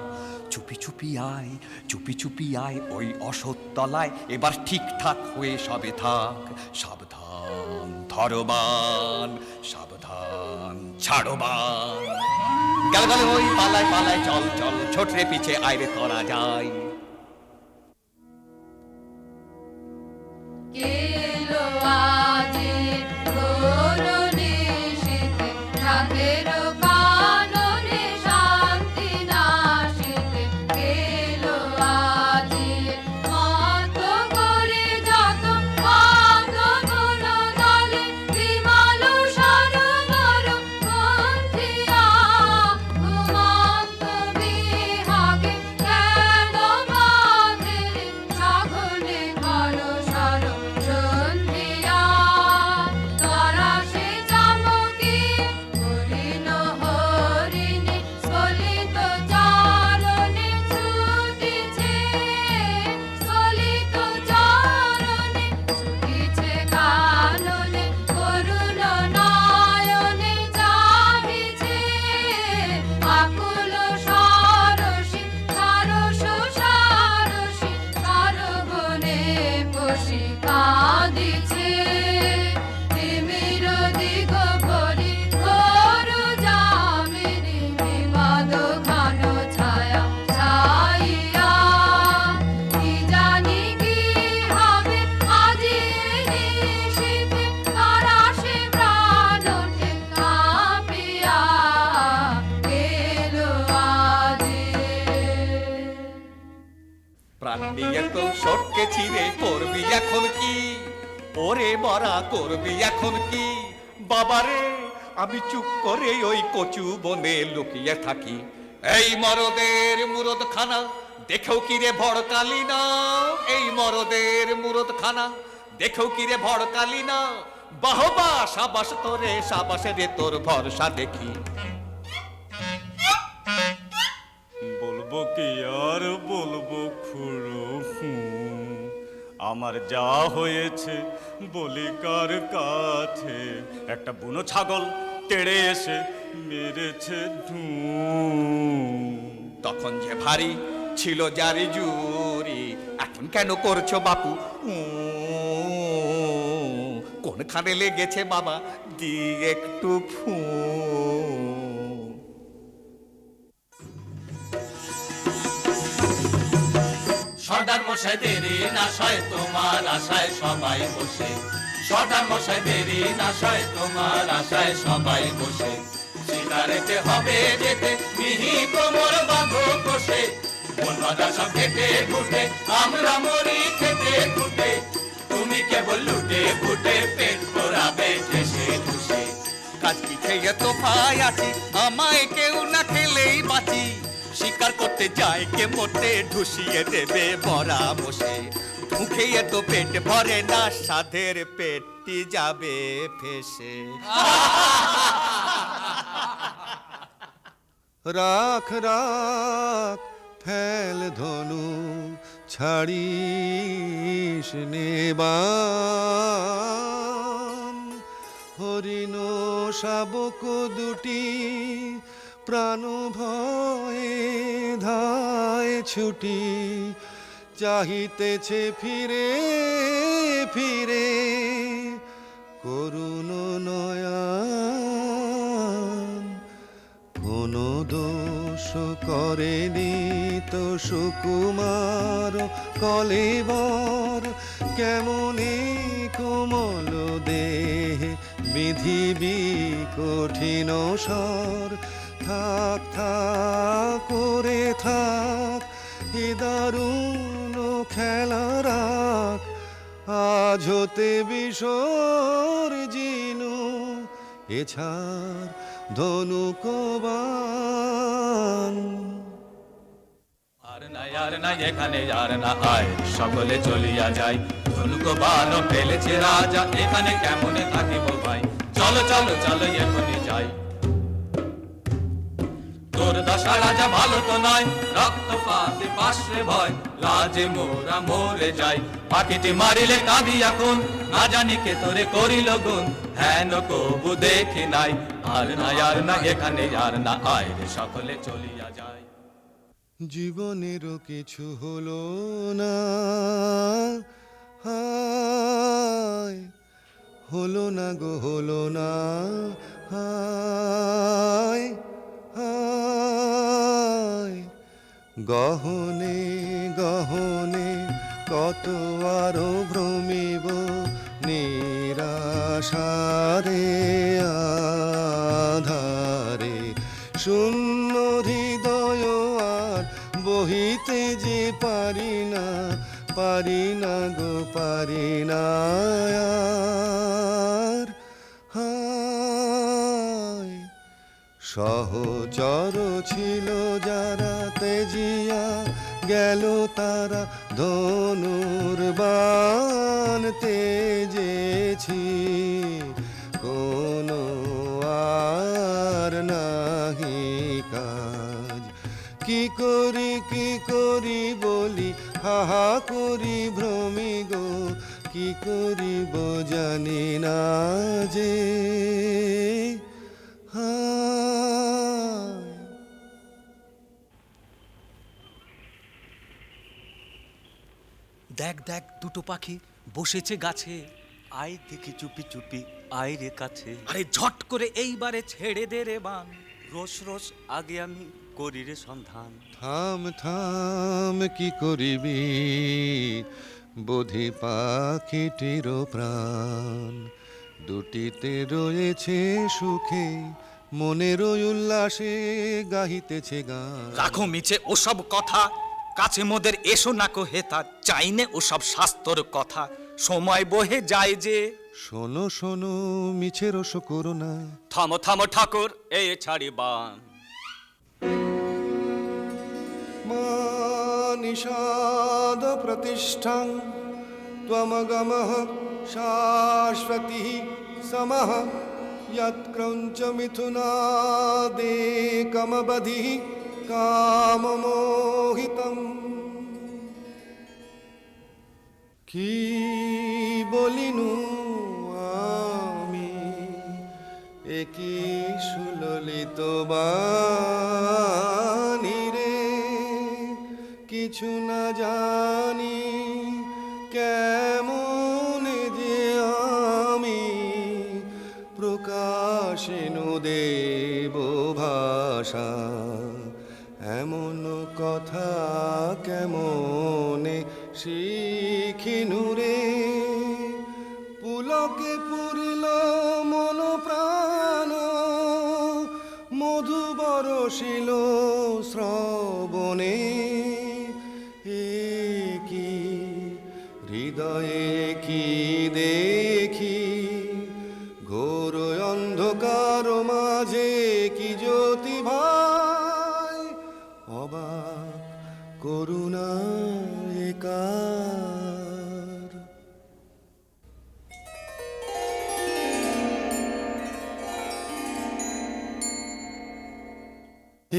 চুপি চুপি আয়, চুপি চুপি আয় ওই অসৎতলায়, এবার ঠিকঠাক হয়ে সবে থাক। সাবধান ধরবান, সাবধান ছাড়বান। গেল গেল ওই পালায় পালায়, চল চল ছোটরে পিছে আইরে করা যায়। কেলো আজি করুণী শীতে, রাতেরও কাননে শান্তি নাশিতে। কেলো আজি মত করে যত পাত গুণ দলে, বিমালু সরোবর পন্থিয়া। ঘুমন্ত বিহাগে কেন বাঁধে সাগরে ঘর সর সন্ধিয়া। তারা সে চামকি হরিণ হরিণী স্খলিত চারণে ছুটিছে, স্খলিত চারণে ছুটিছে কাননে, করুণ নয়নে চাহিছে। আকুল সরসী সারস সারসী সরবনে বসি কাঁদিছে। তিমির দিগ ভরি ঘোর যামিনী, বিবাদ ঘন ছায়া ছাইয়া। কি জানি কি হবে আজি নিশীথে, তারা সে প্রাণ ওঠে কাঁপিয়া। এলো আজি প্রাণ নিয়ে তো সটকে ছিঁড়ে করবি এখন কি? ওরে মরা করবি এখন কি? বাবারে আমি চুপ করে ওই কচু বনে লুকিয়ে থাকি। এই মরদের মুরদ খানা দেখেও কি রে ভড়কালি না? এই মরদের মুরদ খানা দেখেও কি রে ভড়কালি না? বাহবা সাবাস তোরে, সাবাসে রে তোর ভরসা দেখি। বলবো কি আর বলবো খুড়ো, আমার যা হয়েছে বলি কার কাছে। একটা বুনো ছাগল তেড়ে এসে মেরেছে তখন যে ভারী ছিল যারি জুরি, এখন কেন করছো বাপু কোনখানে লেগেছে বাবা দি একটু ফু। সর্দার মশাই দেরি না সয় তোমার আশায় সবাই বসে, সর্দার মশাই দেরি না সয় তোমার আশায় সবাই বসে। শিকারেতে হবে যেতে মিহি কোমর বাঁধো কষে, বনবাদা সব ঘেটে ঘুটে আমরা মরি খেতে খুটে। তুমি কেবল লুটে ফুটে পেট ভরাবে ঠেসে ঠুসে। কাজ কি খেয়ে তো ভাই আছি, আমায় কেউ না খেলেই বাঁচি। শিকার করতে যায় কে মোটে ঢুসিয়ে দেবে বড়া বসে। মুখে তো পেট ভরে না, সাধের পেটটি যাবে ফেসে। রাখ রাখ ফেল ধনু ছাড়িস নেবান। হরিণ শাবক দুটি প্রাণ ভয়ে ধায় ছুটি, চাহিতেছে ফিরে ফিরে করুণ নয়ন। কোনো দোষ করেনি তো সুকুমার কলেবর, কেমনে কোমল দেহে বিধিবি কঠিন স্বর। থাক থাক করে থাক এ দারুণ খেলা রাখ, আজ হতে বিসর্জিন এছাড় ধনুকবান। আর না এখানে আর না আয়, সকলে চলিয়া যাই। ধনুক বান ফেলেছে রাজা, এখানে কেমনে থাকিব ভাই। চলো চলো চলো এখনই যাই। তোর দশা রাজা ভালো তো নয়, রক্তপাতে পাশে ভয়, লাজে মোরা মরে যাই। পাখিটি মারিলে কাঁদি এখন, না জানি কে তোরে করিল গুণ, হেন কবু দেখি নাই। আর না এখানে আর না আয় রে, সকলে চলিয়া যায়। জীবনেরও কিছু হলো না, হায় হলো না গো হলো না, হায় হায় গহনে গহনে কত আরো ভ্রমিব নিরাশারে আধারে, শূন্য হৃদয় আর বহিতে যে পারি না, পারি না গো পারি না আর, হায় সহচর ছিল যারা তেজিয়া গেল তারা, ধনুর্বাণ তেজেছি কোনো আর নাহি কাজ, কি করি বলি হাহা করি ভ্রমি গো, কি করিব জানি না যে, হায় দেখ দেখ দুটো পাখি বসেছে গাছে, আয় দেখি চুপি চুপি আয় রে কাছে, আরে ঝট করে এইবারে ছেড়ে দে রে বান, রোজ রোজ আগে আমি করি রে সন্ধান। থাম থাম কি করিবি বোধি পাখিটির প্রাণ, দুটিতে রয়েছে সুখে মনের উল্লাসে গাহিতেছে গান। রাখো মিছে ওসব কথা, কাছে মোদের এসো না কো হেতা, চাইনে ওসব শাস্তর কথা, সময় বহে যায় যে। শোনো শোনো মিছে রস করো না, থামো থামো ঠাকুর এ ছাড়ি বান। নিষাদ প্রতিষ্ঠাং ত্বমগমঃ শাশ্বতী সমঃ, यत्क्रौञ्च मिथुनादेकमबधिः काममोहितम्। কি বলিনু আমি একই সুললিত বাণী রে, কিছু না জানি কেমন যে আমি প্রকাশেনু দেব ভাষা, এমন কথা কেমনে শিখিনু রে, পুলকে পুরিল মন প্রাণ মধু বরষিল শ্রবণে, কি হৃদয়ে কি দেখি ঘোর অন্ধকার মাঝে কি জ্যোতি ভাই, অবাক করুণা একার।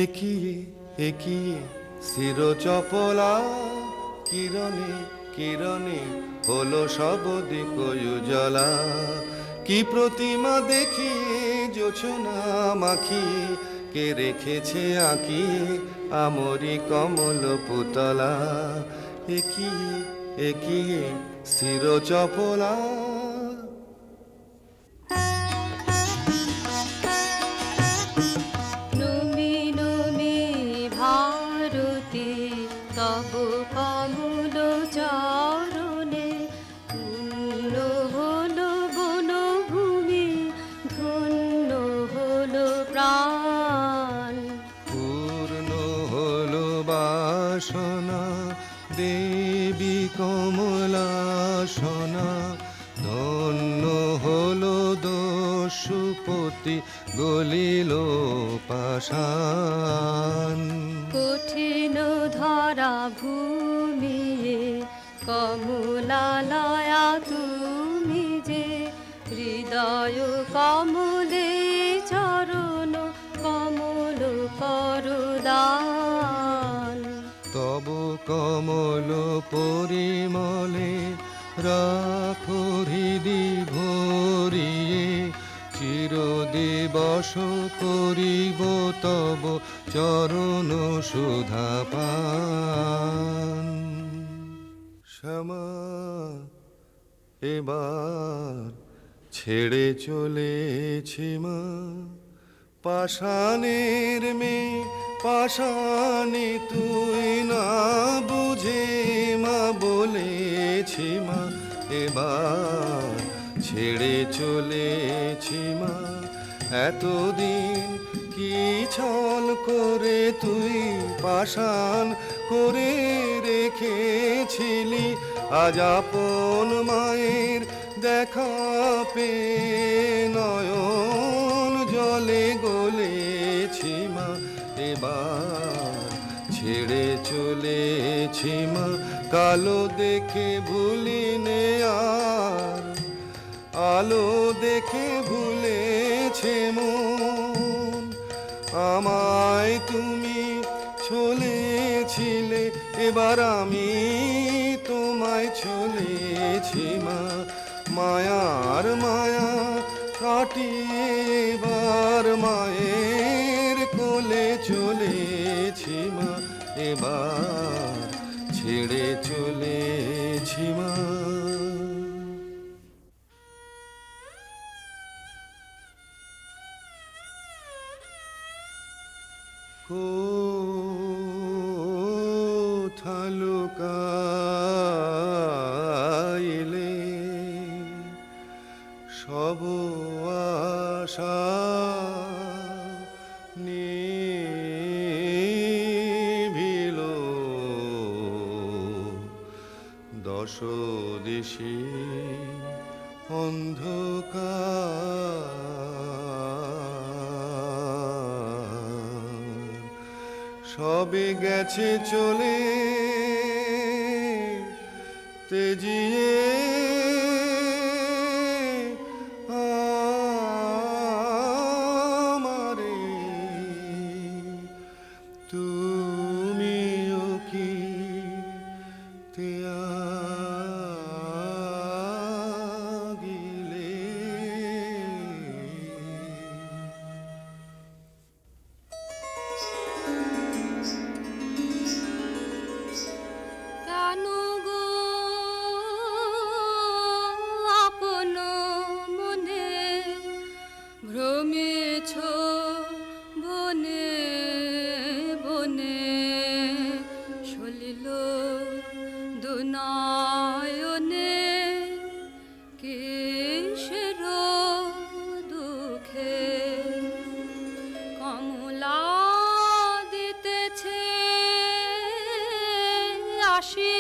একিয়ে একিয়ে শির চপলা, কিরণে কিরণে হলো সব দিক উজালা, কি প্রতিমা দেখিয়ে জোছনা মাখিয়ে কে রেখেছে আঁকিয়ে আমরি কমল পুতলা, একিয়ে একিয়ে শির চপলা। নমি নমি ভারতী তব কমল চরণে, পূর্ণ হলো বনভূমি ধন্য হলো প্রাণ, পূর্ণ হলো বাসনা দেবী কমলাসনা, ধন্য হলো দস্যুপতি গলিল পাষাণ, কঠিন ধরা ভূমিয়ে কমলালয়া তুমি যে, হৃদয় কমলে চরণ কমল করদান, তব কমল পরিমলে রাখো হৃদি ভরিয়ে, চির চিরদিবস করিব তব চরণ সুধা পান। শ্যামা এবার ছেড়ে চলেছি মা, পাষাণের মেয়ে পাষাণী তুই না বুঝে মা বলেছি মা, এবার ছেড়ে চলেছি মা। এতদিন কি ছল করে তুই পাষাণ করে রেখেছিলি, আজ আপন মায়ের দেখা পেয়ে নয়ন জলে গলেছি মা, এবার ছেড়ে চলেছি মা। কালো দেখে ভুলিনে আর আলো দেখে ভুলেছে মন, আমায় তুমি ছলেছিলে এবার আমি তোমায় ছলেছি মা। মায়ার মায়া কাটিয়ে এবার মায়ের কোলে চলেছি মা, এবার ছেড়ে চলেছি মা। কোথা লুকাইলে সব আশা নিভিল, দশ দিশে অন্ধকার, সবে গেছে চলে তেজিয়ে আমারে, তুমিও কি ত্যাগিলে। কেন গো আপন মনে ভ্রমেছ বনে বনে, সলিল দুনয়নে কিসের দুঃখে, কমলা দিতেছে আসি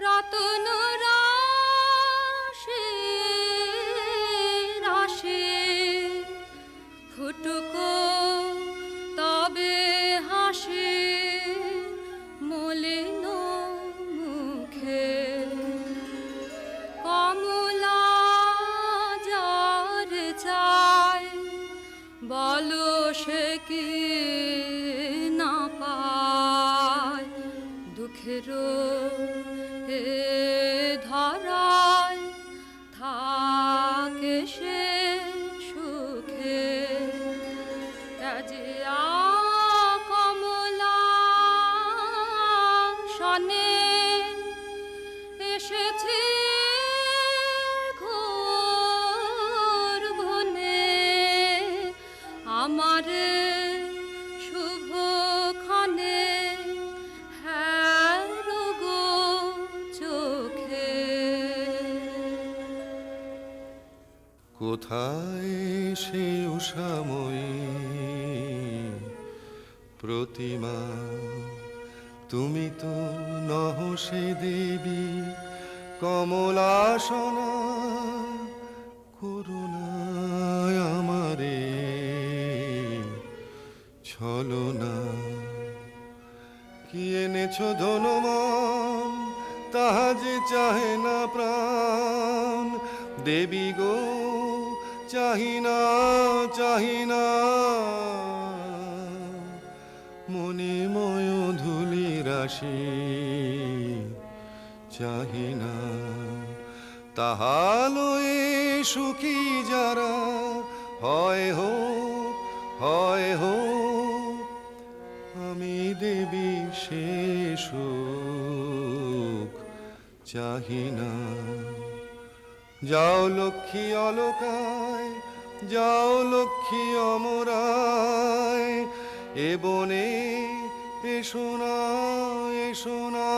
রতন রাশি রাশি, ফুটুকো তবে হাসি মলিন মুখে, কমলা যার চায় বলো সে কি না পায়, দুঃখের এ ধরায় থাকে সে সুখে, রাজিয়া কমলা শনে এসেছি ঘোর বনে, আমারে শুভ ক্ষণে হ্যারো গো চোখে। কোথায় সে উষাময়ী প্রতিমা, তুমি তো নহ সে দেবী কমলাসনা, করুণায় আমারে ছলনা। কি এনেছ ধনমান তাহা যে চাহে না প্রাণ, দেবী গো চাহিনা চাহিনা, মণিময় ধূলি রাশি চাহিনা, তাহা লয়ে সুখী যারা হয় হোক আমি দেবী সে সুখ চাহি না। যাও লক্ষ্মী অলকায়, যাও লক্ষ্মী অমরায়, এ বনে এসো না এসো না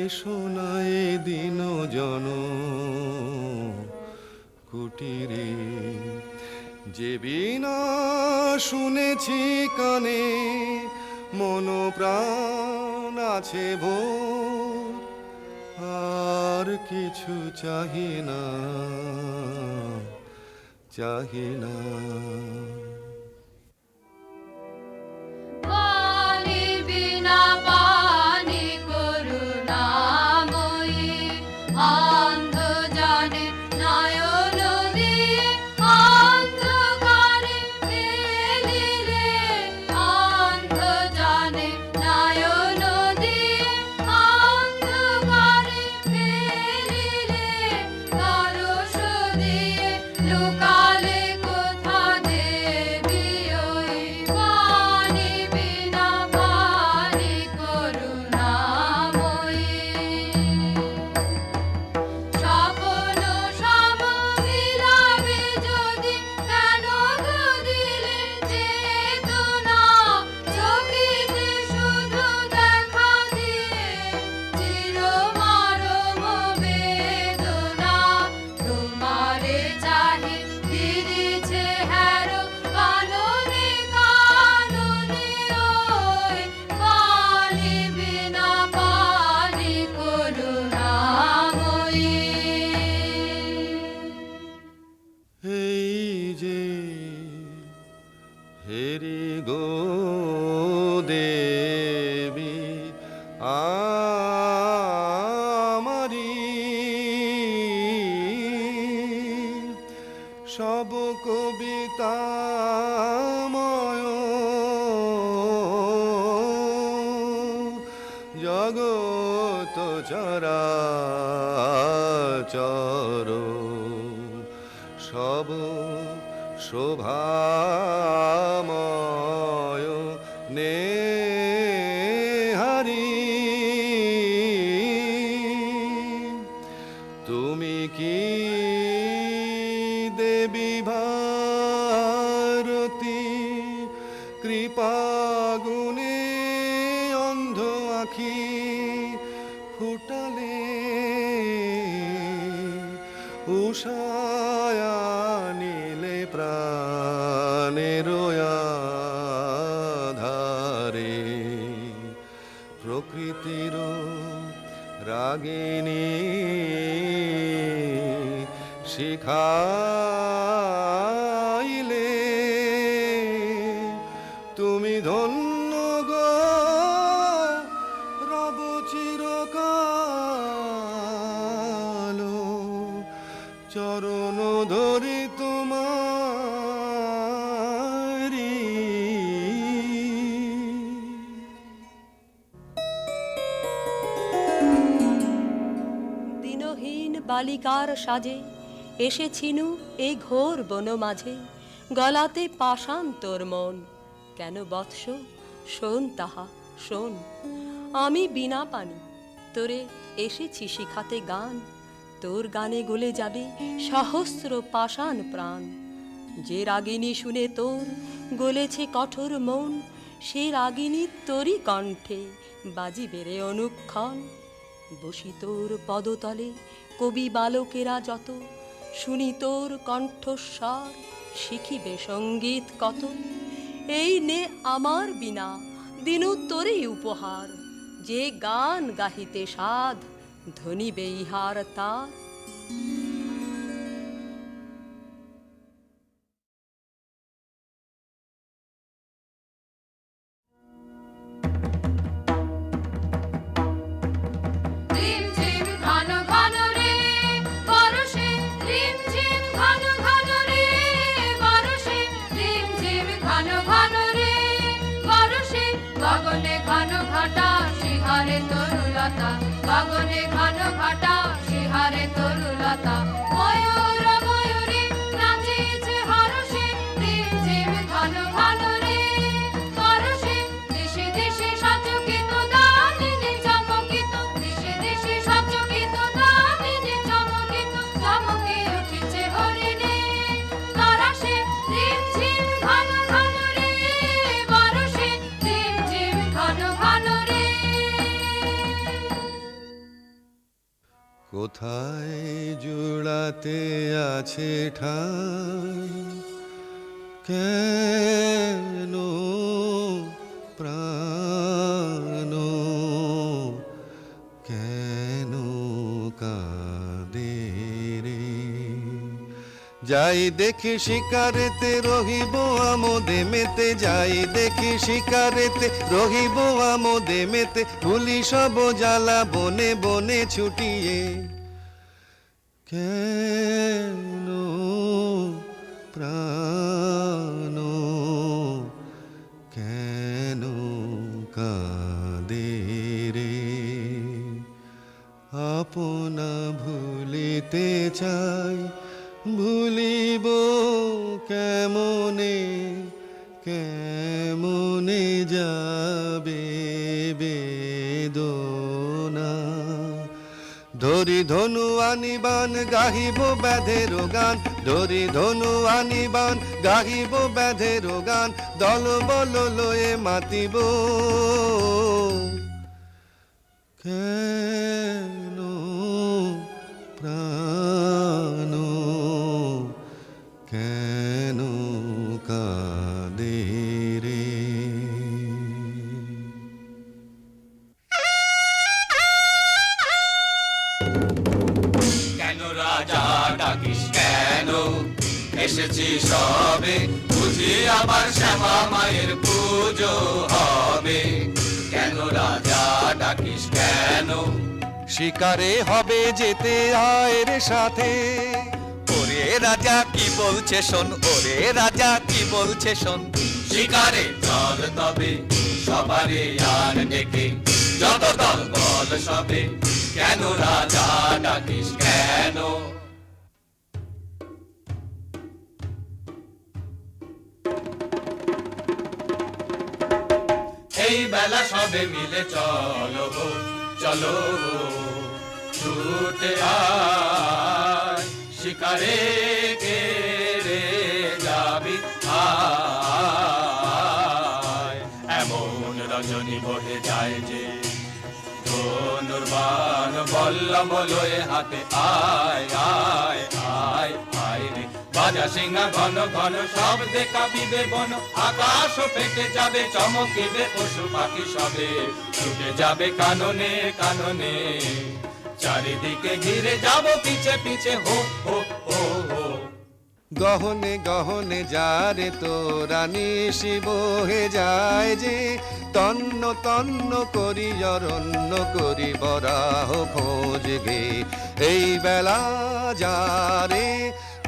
এসো না এ দিন জন কুটিরে। যে বিনা শুনেছি কানে মন প্রাণ আছে ভোর, আর কিছু চাহি না চাহি না। পানি বিনা পানি করুণাময়ী, অন্ধ জানে নয়ন দিয়ে অন্ধকারে ফেলিলে, অন্ধ জানে নয়ন দিয়ে অন্ধকারে ফেলিলে, পরশ দিয়ে লুকালে কোথা দেবী ওই পানি বিনা পানি করুণাময়ী। স্বপ্ন সম মিলাবে যদি কেন গো দিলে চেতনা, চকিতে শুধু দেখা দিয়ে চিরমরম বেদনা। তোমারে চাহি ফিরিছে হেরো কাননে কাননে ওই পানি বিনা পানি করুণাময়ী। এই যে হেরি গো দেবী আমারি, সব কবিতাময় জগৎ চরাচর, সব শোভাময় নেহারি। তুমি কি দেবী ভারতী, কৃপাগুণে অন্ধ আখি ফুটালে, উষায়া নীলে প্রাণের আধারে, প্রকৃতির রাগিনী শিখাইলে, তুমি ধন্য গো রব চিরকাল, চরণ ধরি তোমারি। দিনহীন বালিকার সাজে এসেছিনু এই ঘোর বন মাঝে, গলাতে পাষাণ তোর মন। কেন বৎস শোন তাহা শোন, আমি বিনা পানি তোরে এসেছি শিখাতে গান। তোর গানে গলে যাবে সহস্র পাষাণ প্রাণ। যে রাগিনী শুনে তোর গলেছে কঠোর মন, সে রাগিনী তোরই কণ্ঠে বাজিবে রে অনুক্ষণ। বসি তোর পদতলে কবি বালকেরা যত, শুনি তোর কণ্ঠস্বর শিখিবে সঙ্গীত কত। এই নে আমার বিনা দিনু তোরই উপহার, যে গান গাহিতে সাধ ধনিবে ইহার তার। রিমঝিম ঘন ঘন রে বরষে, রিমঝিম ঘন ঘন রে বরষে, রিমঝিম ঘন ঘন রে বরষে। গগনে ঘন ঘটা শিহারে তরুলতা, গগনে ঘন ঘটা শিহারে তরুলতা। লতা ময়ূর ময়ূরী নাচিছে হরষে রিম ঝিম ঘন ঘন রে পরশে দেশে দেশে সচকিত দামিনী চমকিত দেশে দেশে সচকিত দামিনী চমকিত চমকে উঠেছে হরিণে পরশে রিম ঝিম ঘন ঘন রে পরশে রিম ঝিম ঘন ঘন রে। কোথায় জোড়াতে আছে ঠাই কেন প্রাণ কেন কাঁদে রে যাই দেখি শিকারেতে রহিব আমোদে মেতে যাই দেখি শিকারেতে রহিব আমোদে মেতে ভুলি সব জ্বালা বনে বনে ছুটিয়ে কেন প্রাণ কেন কাঁদে রে আপনা ভুলিতে চাই ভুলিব কেমনে কেমনে যাবে বেদনা ধরি ধনু আনিবান গাহিব ব্যাধের গান ধরি ধনু আনিবান গাহিব ব্যাধের গান দল বল লয়ে মাতিব কেন প্রাণ কেন কাঁদে রে কেন রাজা ডাকিস কেন এসেছি সবে বুঝি আবার শ্যামা মায়ের পুজো হবে কেন রাজা ডাকিস কেন শিকারে হবে যেতে আয়ের সাথে ওরে রাজা কি বলছে শোন ওরে রাজা কি বলছে শোন শিকারে চল তবে সবারে আর ডেকে যত দল বল সবে কেন রাজা ডাকিস কেন এই বেলা সবে মিলে চলো চলো ছুটে আয় শিকারে কে রে যাবি আয় এমন রজনী বহে যায় যে ধনুর্বাণ বল্লম লয়ে হাতে আয় আয় আয় আয় রে বাজা সিংহা ঘন ঘন শব্দে কাঁপিবে বন আকাশ ফেটে যাবে চমকিবে পশু পাখি সবে ছুটে যাবে কাননে কাননে চারিদিকে ঘিরে যাব পিছে পিছে হো হো হো হো গহনে গহনে যারে তোরা নিশি বহে যায় যে তন্ন তন্ন করি অরণ্য করি বরাহ খোঁজ গে এই বেলা যারে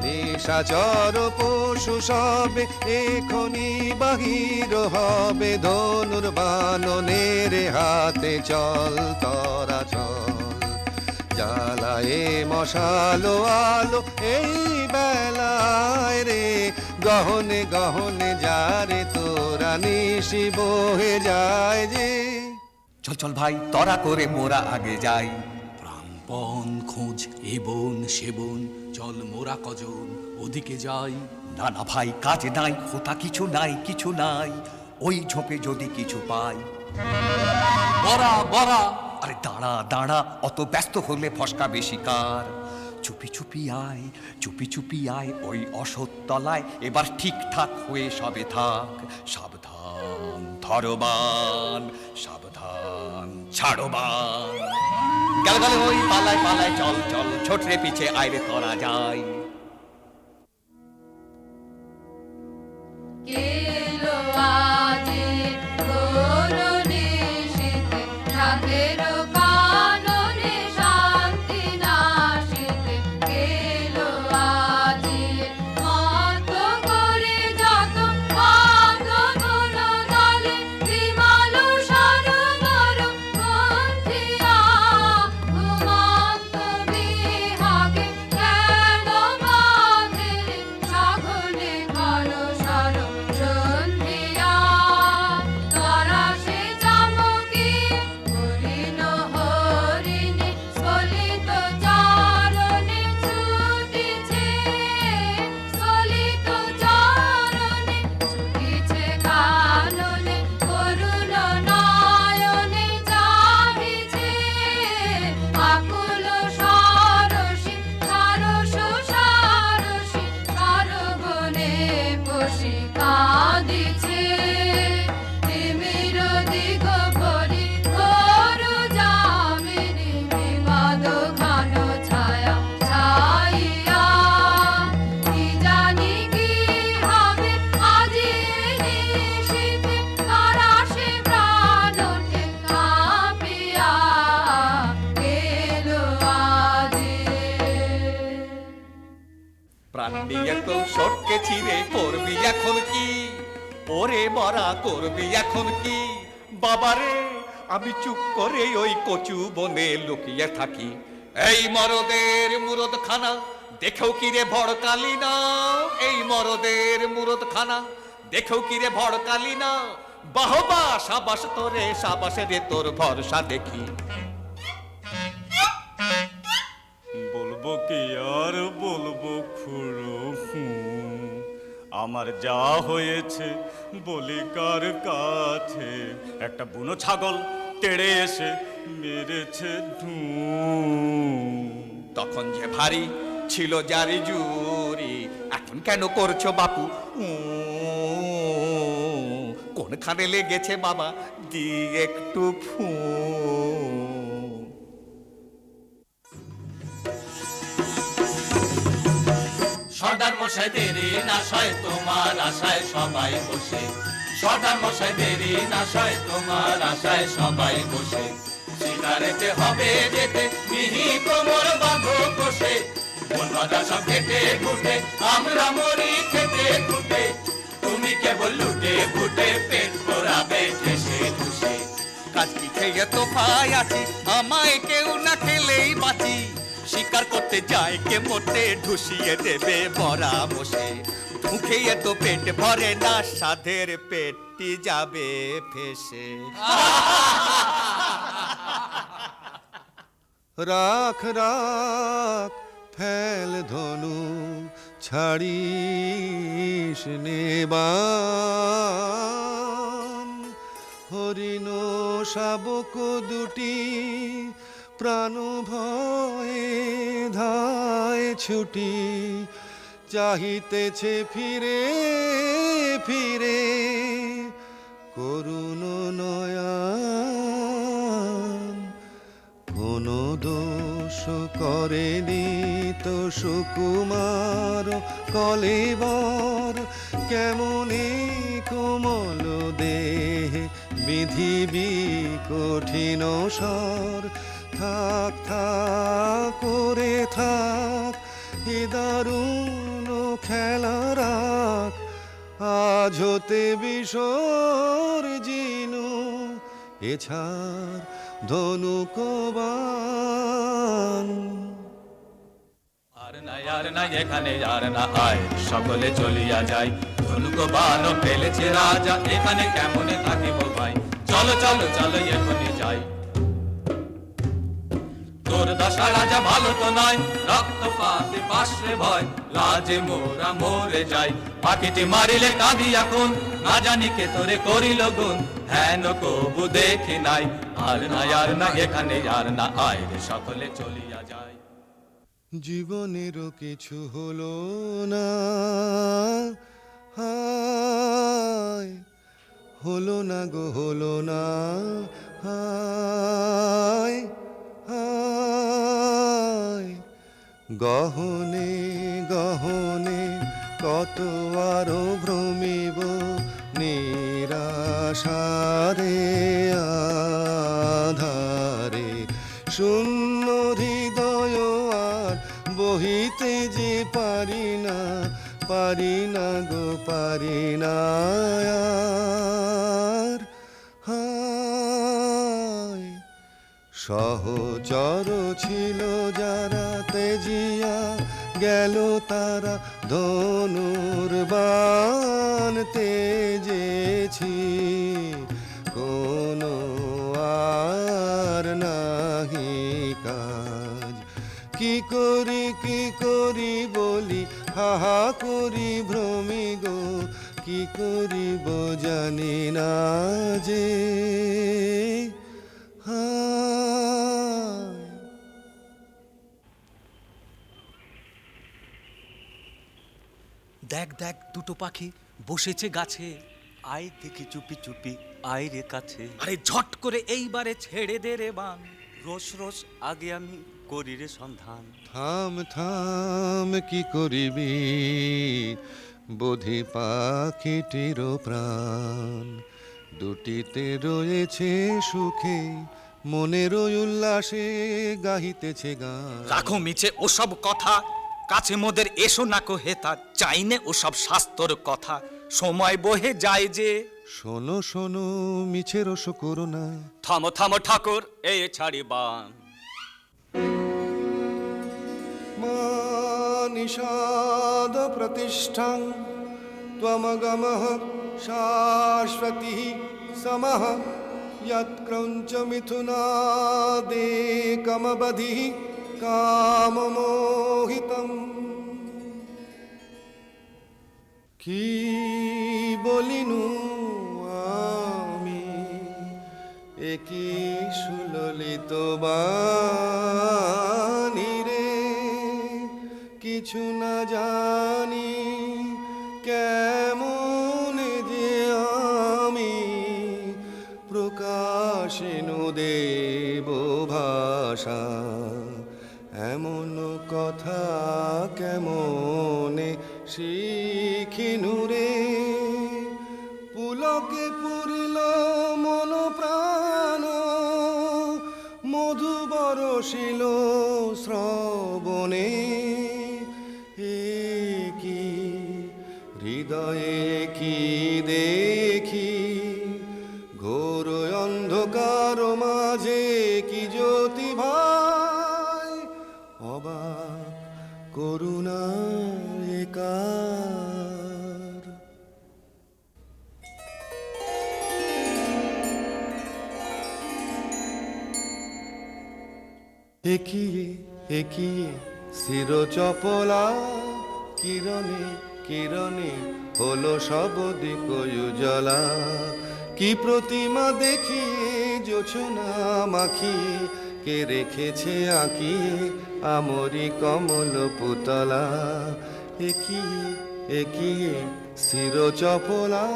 নিশাচর পশু সবে এখনি বাহির হবে ধনুর্বাণনের হাতে চল তরা চল জ্বালায়ে মশালো আলো এই বেলায় রে গহনে গহনে যারে তোরা নিশি বহে যায় যে চল চল ভাই তরা করে মোরা আগে যাই প্রাণপণ খোঁজ এ বন সে বন চল মোরা কজন ওদিকে যাই না না ভাই কাজ নাই হোতা কিছু নাই কিছু নাই ওই ঝোপে যদি কিছু পাই বরা বরা আরে দাঁড়া দাঁড়া অত ব্যস্ত হলে ফসকা বেশি কার চুপি চুপি আয় ওই অসৎতলায় এবার ঠিকঠাক হয়ে সবে থাক সাবধান ধরবান সাবধান ছাড়বান গেল গেল ওই পালায় পালায় চল চল ছোটরে পিছে আইরে করা যায় কেলো আজে করুণে শীতে রাতেরও কাননে শান্তি নাশিতে কেলো আজে মত করে যত বাঁধন দলে বিমালু সরোবর বন্ধিয়া ঘুমন্ত বিহাগে প্রাণ নিয়ে তো সটকে ছিঁড়ে করবি এখন কি? ওরে মরা করবি এখন কি? বাবারে আমি চুপ করে ওই কচু বনে লুকিয়ে থাকি। এই মরদের মুরদখানা দেখেও কি রে ভড়কালি না? এই মরদের মুরদখানা দেখেও কি রে ভড়কালি না? বাহবা সাবাস তোরে, সাবাস রে তোর ভরসা দেখি। বলবো কি আর বলবো খুড়ো, আমার যা হয়েছে বলি কার কাছে। একটা বুনো ছাগল তেড়ে এসে মেরেছে তখন যে ভারী ছিল জারি জুরি, এখন কেন করছো বাপু? কোনখানে লেগেছে বাবা দি একটু ফু। সর্দার মশাই দেরি না সয় তোমার আশায় সবাই বসে। সর্দার মশাই দেরি না সয় তোমার আশায় সবাই বসে। শিকারেতে হবে যেতে মিহি কোমর বাঁধো কষে। বনবাদা সব ঘেটে ঘুটে আমরা মরি খেতে খুটে। তুমি কেবল লুটে ফুটে পেট ভরাবে ঠেসে ঠুসে। কাজ কি খেয়ে তো পাই আছি, আমায় কেউ না খেলেই বাঁচি। শিকার করতে যায় কে মোটে ঢুসিয়ে দেবে বড়া বসে। মুখে তো পেট ভরে না, সাধের পেটটি যাবে ফেসে। রাখ রাখ ফেল ধনু ছাড়িস নেবান। হরিণ শাবক দুটি প্রাণ ভয়ে ধায় ছুটি। চাহিতেছে ফিরে ফিরে করুণ নয়ন। কোনো দোষ করেনি তো সুকুমার কলেবর। কেমনে কোমল দেহে বিধিবি কঠিন স্বর। থাক থাক করে থাক এ দারুণ খেলা রাখ। আজ হতে বিসর্জিনু এছাড় ধনুকবান। আর নাই এখানে আর না আয়, সকলে চলিয়া যায়। ধনুক বান ফেলেছে রাজা, এখানে কেমনে থাকিব ভাই? চলো চলো চলো এখনই যাই। তোর দশা রাজা ভালো তো নয়, রক্তপাতে পাশে ভয়। লাজে মোরা মরে যাই, পাখিটি মারিলে কাঁদি এখন। না জানি কে তোরে করিল গুণ, হেন কবু দেখি নাই। আর না এখানে আর না আয় রে, সকলে চলিয়া যায়। জীবনেরও কিছু হলো না, হায় হলো না গো হলো না। হায় হায় গহনে গহনে কত আরো ভ্রমিব নিরাশারে আধারে। শূন্য হৃদয় আর বহিতে যে পারি না, পারি না গো পারি না আর। হায় সহচর ছিল যারা তেজিয়া গেল তারা। ধনুর্বাণ তেজেছি কোনো আর নাহি কাজ। কি করি বলি হাহা করি ভ্রমি গো। কি করিব জানি না যে। দেখ দেখ দুটো পাখি বসেছে গাছে। আয় দেখি চুপি চুপি আয় রে কাছে। আরে ঝট করে এইবারে ছেড়ে দে রে বান। রোজ রোজ আগে আমি করি রে সন্ধান। থাম থাম কি করিবি বোধি পাখিটির প্রাণ। দুটিতে রয়েছে সুখে মনের উল্লাসে গাহিতেছে গান। রাখো মিছে ওসব কথা, কাছে মোদের এসো না কো হেতা, চাইনে ওসব শাস্তর কথা, সময় বহে যায় যে। শোনো শোনো মিছে রস করো না, থামো থামো ঠাকুর এ ছাড়ি বান। নিষাদ প্রতিষ্ঠাং ত্বমগমঃ শাশ্বতী সমঃ यत्क्रौञ्च मिथुनादेकमबधिः काममोहितम्। কি বলিনু আমি একই সুললিত বাণী রে, কিছু না জানি কেমন যে আমি প্রকাশিনু দেব ভাষা, এমন কথা কেমনে শিখিনু রে। পুলকে পুরিল মন প্রাণ, মধু বরষিল শ্রবণে, কি হৃদয়ে কি দেখি ঘোর অন্ধকার মাঝে কি জ্যোতি ভাই, অবাক করুণা একার। একিয়ে একিয়ে শির চপলা, কিরণে কিরণে হলো সব দিক উজালা। কি প্রতিমা দেখিয়ে জোছনা মাখিয়ে কে রেখেছে আঁকিয়ে আমরি কমল পুতলা। একিয়ে একিয়ে স্থির চপলা।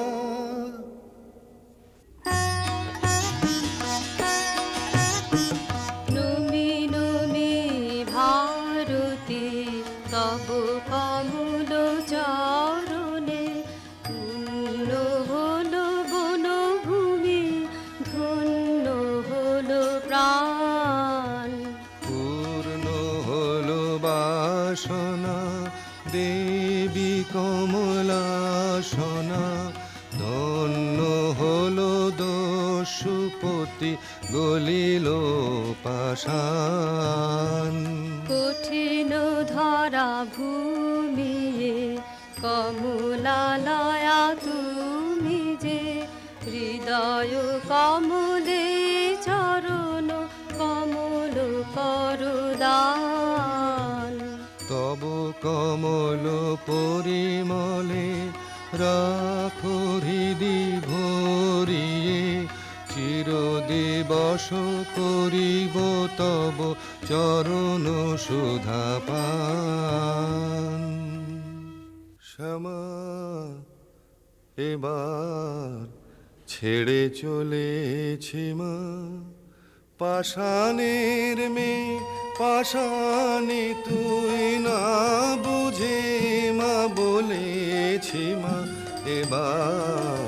নমি নমি ভারতী তব কমল চরণে, পূর্ণ হলো বনভূমি, ধন্য হলো প্রাণ। পূর্ণ হলো বাসনা দেবী কমলাসনা, ধন্য হলো দস্যুপতি গলিল পাষাণ। কঠিন ধরা ভূমিয়ে কমলালয়া তুমি যে, হৃদয় কমলে চরণ কমল করদান। তব কমল পরিমলে রাখো হৃদি ভরিয়ে, চিরদিবস করিব তব চরণ সুধা পান। শ্যামা এবার ছেড়ে চলেছি মা, পাষাণের মেয়ে পাষাণে তুই না বুঝে মা বলেছি মা, এবার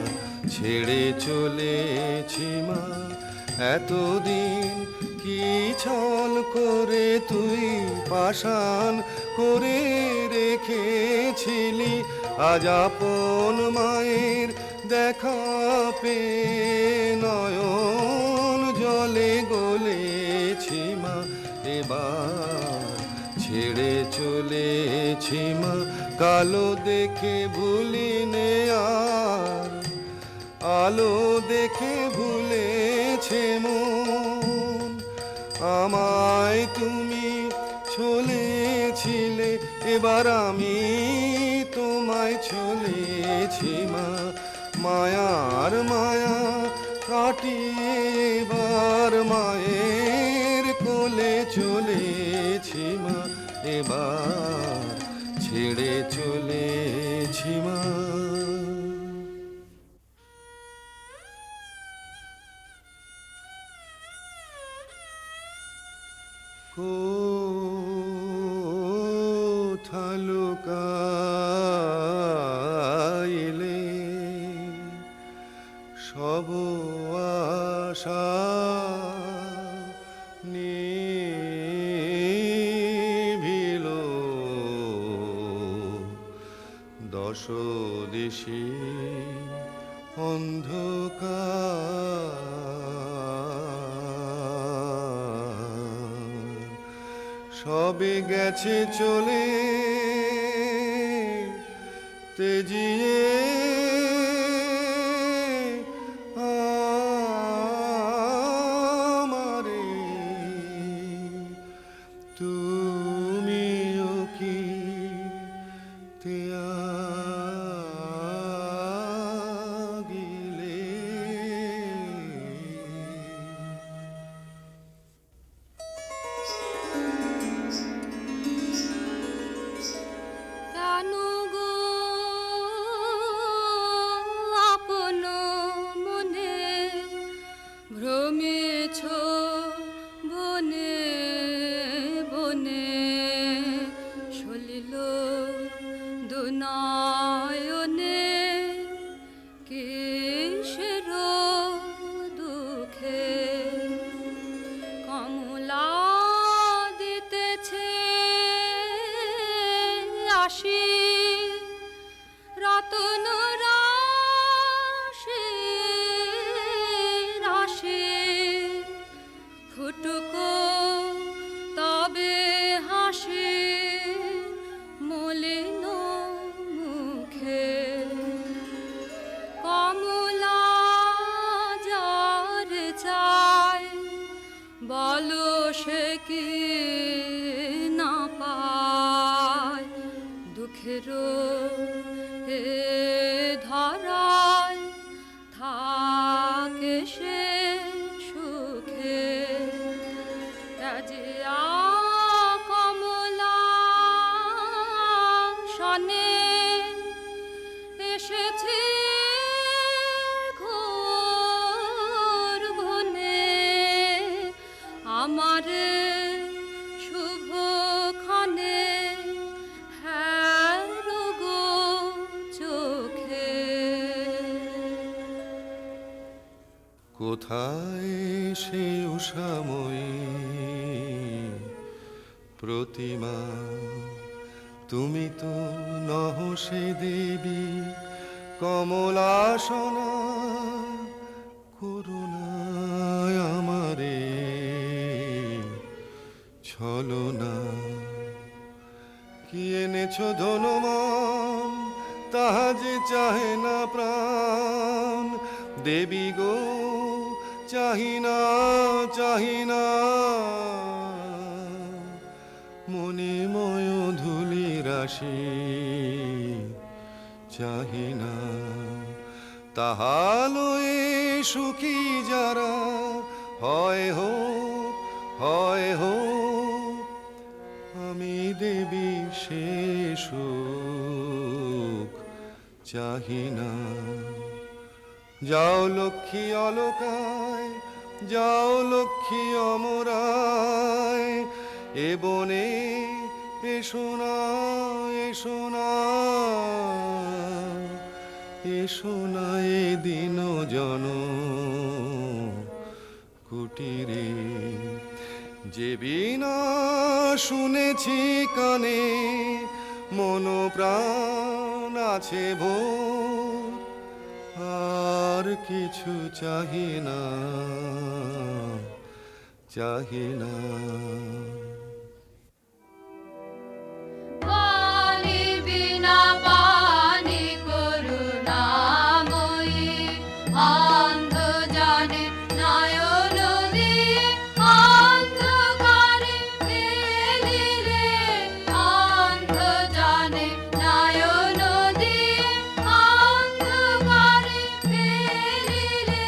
ছেড়ে চলেছি মা। এতদিন কি ছল করে তুই পাষাণ করে রেখেছিলি, আজ আপন মায়ের দেখা পেয়ে নয়ন জলে গলেছি মা, এবার ছেড়ে চলেছি মা। কালো দেখে ভুলিনে আর, আলো দেখে ভুলেছে মন, আমায় তুমি ছলেছিলে, এবার আমি তোমায় ছলেছি মা। মায়ার মায়া কাটিয়ে এবার মায়ের কোলে চলেছি মা, এবার ছেড়ে চলেছি মা। কোথা লুকাইলে সব আশা নিভিল দেশে অন্ধকার সবে গেছে চলে তেজিয়ে আমারে তুমিও কি ত্যাগিলে কেন গো আপন মনে ভ্রমেছ বনে বনে সলিল দুনয়নে কিসের দুঃখে কমলা দিতেছে আসি রতন রাশি রাশি ফুটুকো তবে হাসি মলিন মুখে কমলা যার চাই বলো সে কি না পায় দুঃখের এ ধরায় থাকে সে সুখে রাজিয়া কমলা শনে এসেছি ঘোর বনে আমারে শুভ ক্ষণে হ্যাঁ গো চোখে কোথায় সে উষাময়ী প্রতিমা তুমি তো নহ সে দেবী কমলাসনা করুণায় আমারে ছলনা কি এনেছ ধনমান তাহা যে চাহে না প্রাণ দেবী গো চাহিনা চাহিনা মণিময় ধুলি রাশি চাহিনা তাহালয়ে সুখী যারা হয় হোক আমি দেবী সে সুখ চাহিনা যাও লক্ষ্মী অলকায় যাও লক্ষ্মী অমরায় এ বনে এসো না এসো না এসো না এ দিন জন কুটিরে যে বিনা শুনেছি কানে মন প্রাণ আছে ভোর আর কিছু চাহি না চাহি না পানি বিনা পানি করুণাময়ী অন্ধ জানে নয়ন দিয়ে অন্ধকারে ফেলিলে অন্ধ জানে নয়ন দিয়ে অন্ধকারে ফেলিলে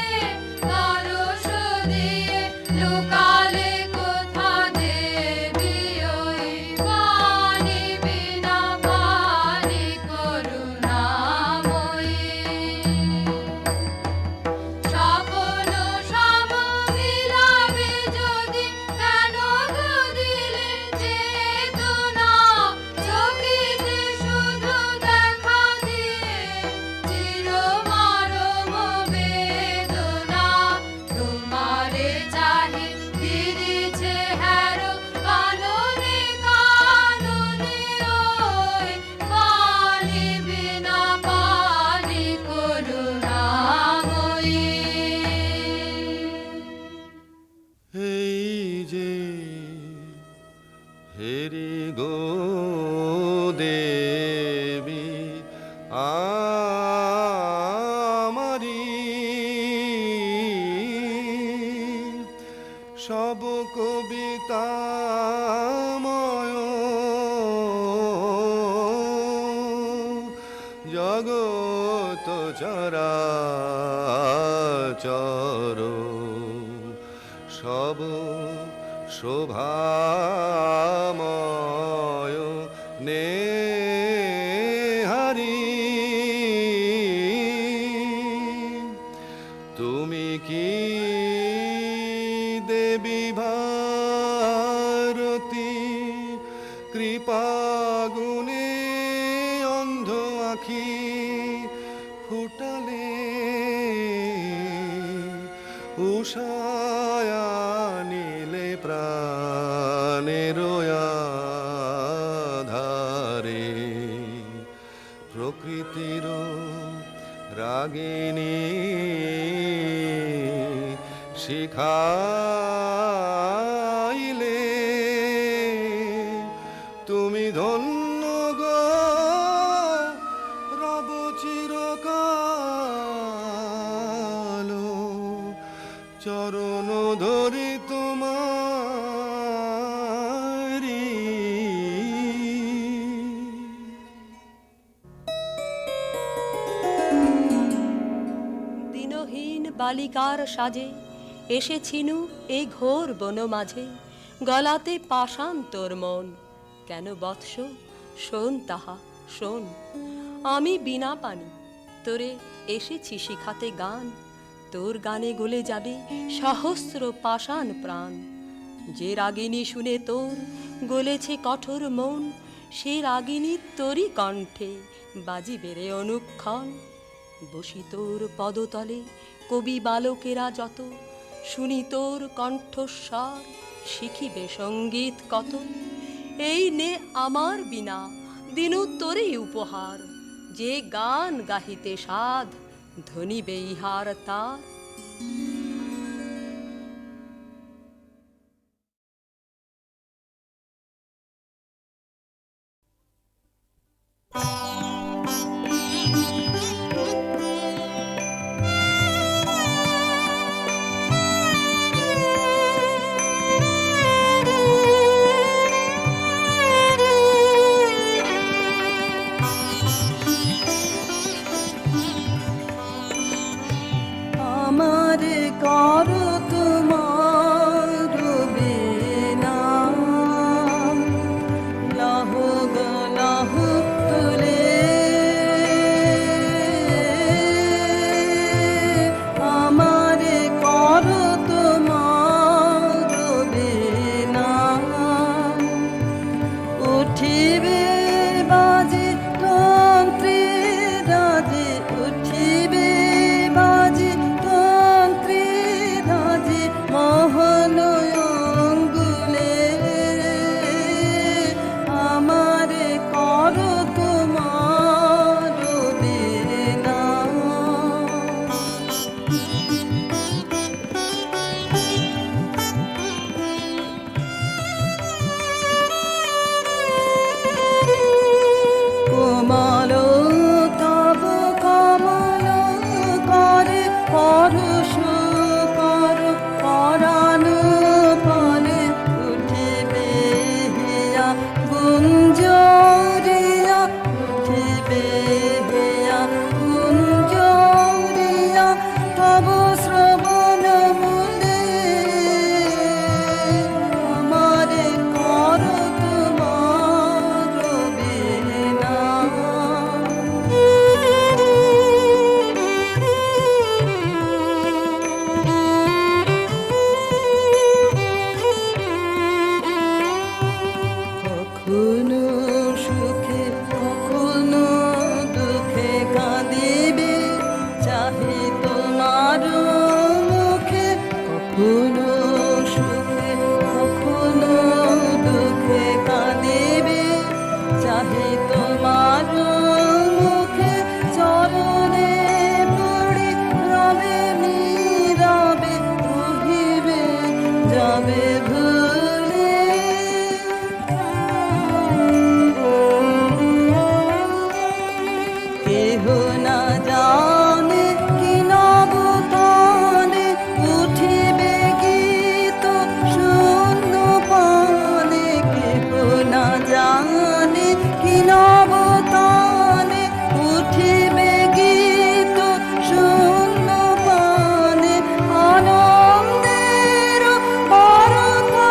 পরশ দিয়ে লুকালে কোথা দে এই যে হেরি গো দেবী আমারি সব কবিতাময় জগত চরাচর সব শোভাময় নেহারি তুমি কি দেবী ভারতী কৃপাগুণে অন্ধ আখি ফুটালে উষায়া নীলে প্রাণের আধারে প্রকৃতির রাগিনী শিখাইলে তুমি ধন্য গো রব চিরকাল চরণ ধরি তোমারি দিনহীন বালিকার সাজে এসেছিনু এই ঘোর বন মাঝে, গলাতে পাষাণ তোর মন। কেন বৎস শোন তাহা শোন, আমি বিনা পানি তোরে এসেছি শিখাতে গান। তোর গানে গলে যাবে সহস্র পাষাণ প্রাণ। যে রাগিনী শুনে তোর গলেছে কঠোর মন, সে রাগিনী তোরই কণ্ঠে বাজিবে রে অনুক্ষণ। বসি তোর পদতলে কবি বালকেরা যত, শুনি তোর কণ্ঠস্বর শিখিবে সঙ্গীত কত। এই নে আমার বিনা দিনু তোরই উপহার, যে গান গাহিতে সাধ ধনিবে ইহার তার। যাবে ভুলে কেহ না জানে কি নবতানে উঠিবে গীত শূন্য পানে কেহ না জানে কি নবতানে উঠিবে গীত শূন্য পানে আনন্দের পরতা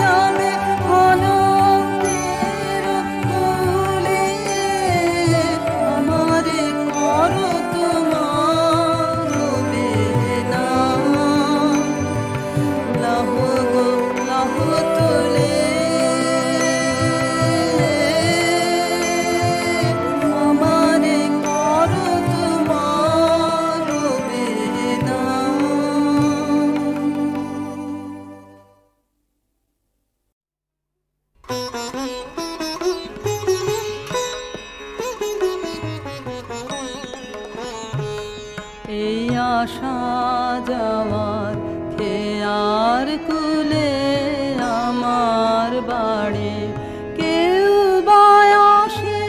জানে আনন্দের কুলে আমারে করো তোমার বেদনা লাহ গো লাহ তুলে আমারে করো তোমার বেদনা এই আশা যাওয়ার খেয়ার কুলে আমার বাড়ি কেউ বায়াসে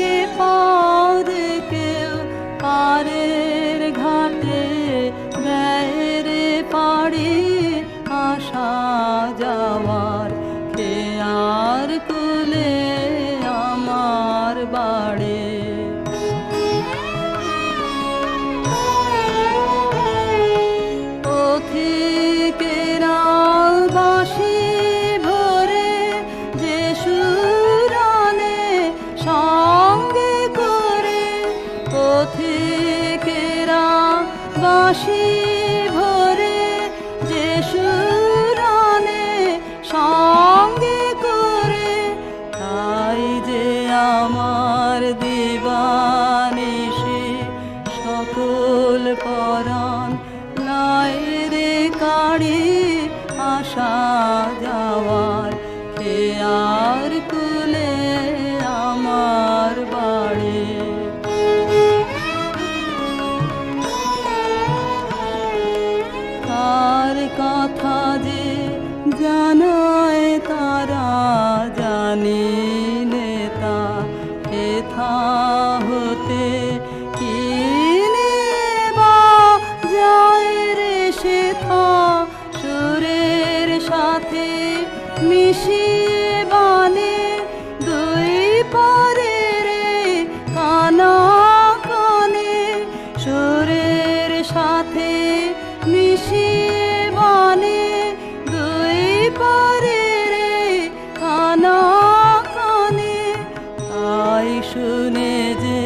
এ পারে কেউ পারের ঘাটে বেড়ে পাড়ি আশা যাওয়ার খেয়ার কুলে আমার বাড়ি পথিকেরা বাঁশি ভরে যে সুরানে সঙ্গে করে পথিকেরা বাঁশি ভরে যে সুরানে সঙ্গে করে তাই যে আমার দিবানিশি সকল পরাণ লাইরে কাড়ি আশা যাওয়ার খেয়ার কুলে আমার বাড়ি তার কথা যে জানায় তারা জানিলে তা হেথা হতে কিনে বা যায় রে সেথা সুরের সাথে মিশিয়ে বানে দুই পরে রে কানা কানে সুরের সাথে মিশিয়ে বানে দুই পরে রে কানা কানে তাই শুনে যে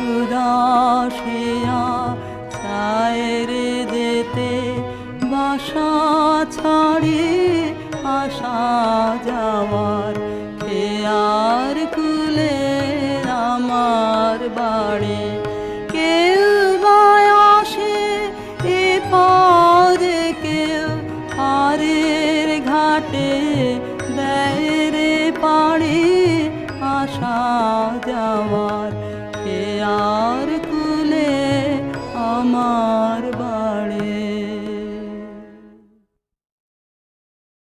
উদাসিয়া ছায়রে যেতে বাসা ছাড়ি আশা যাওয়ার খেয়ার কুলে আমার বাড়ি কেউ বায়াসে এ পরে কেউ পারের ঘাটে দেয় রে পাড়ি আশা যাওয়ার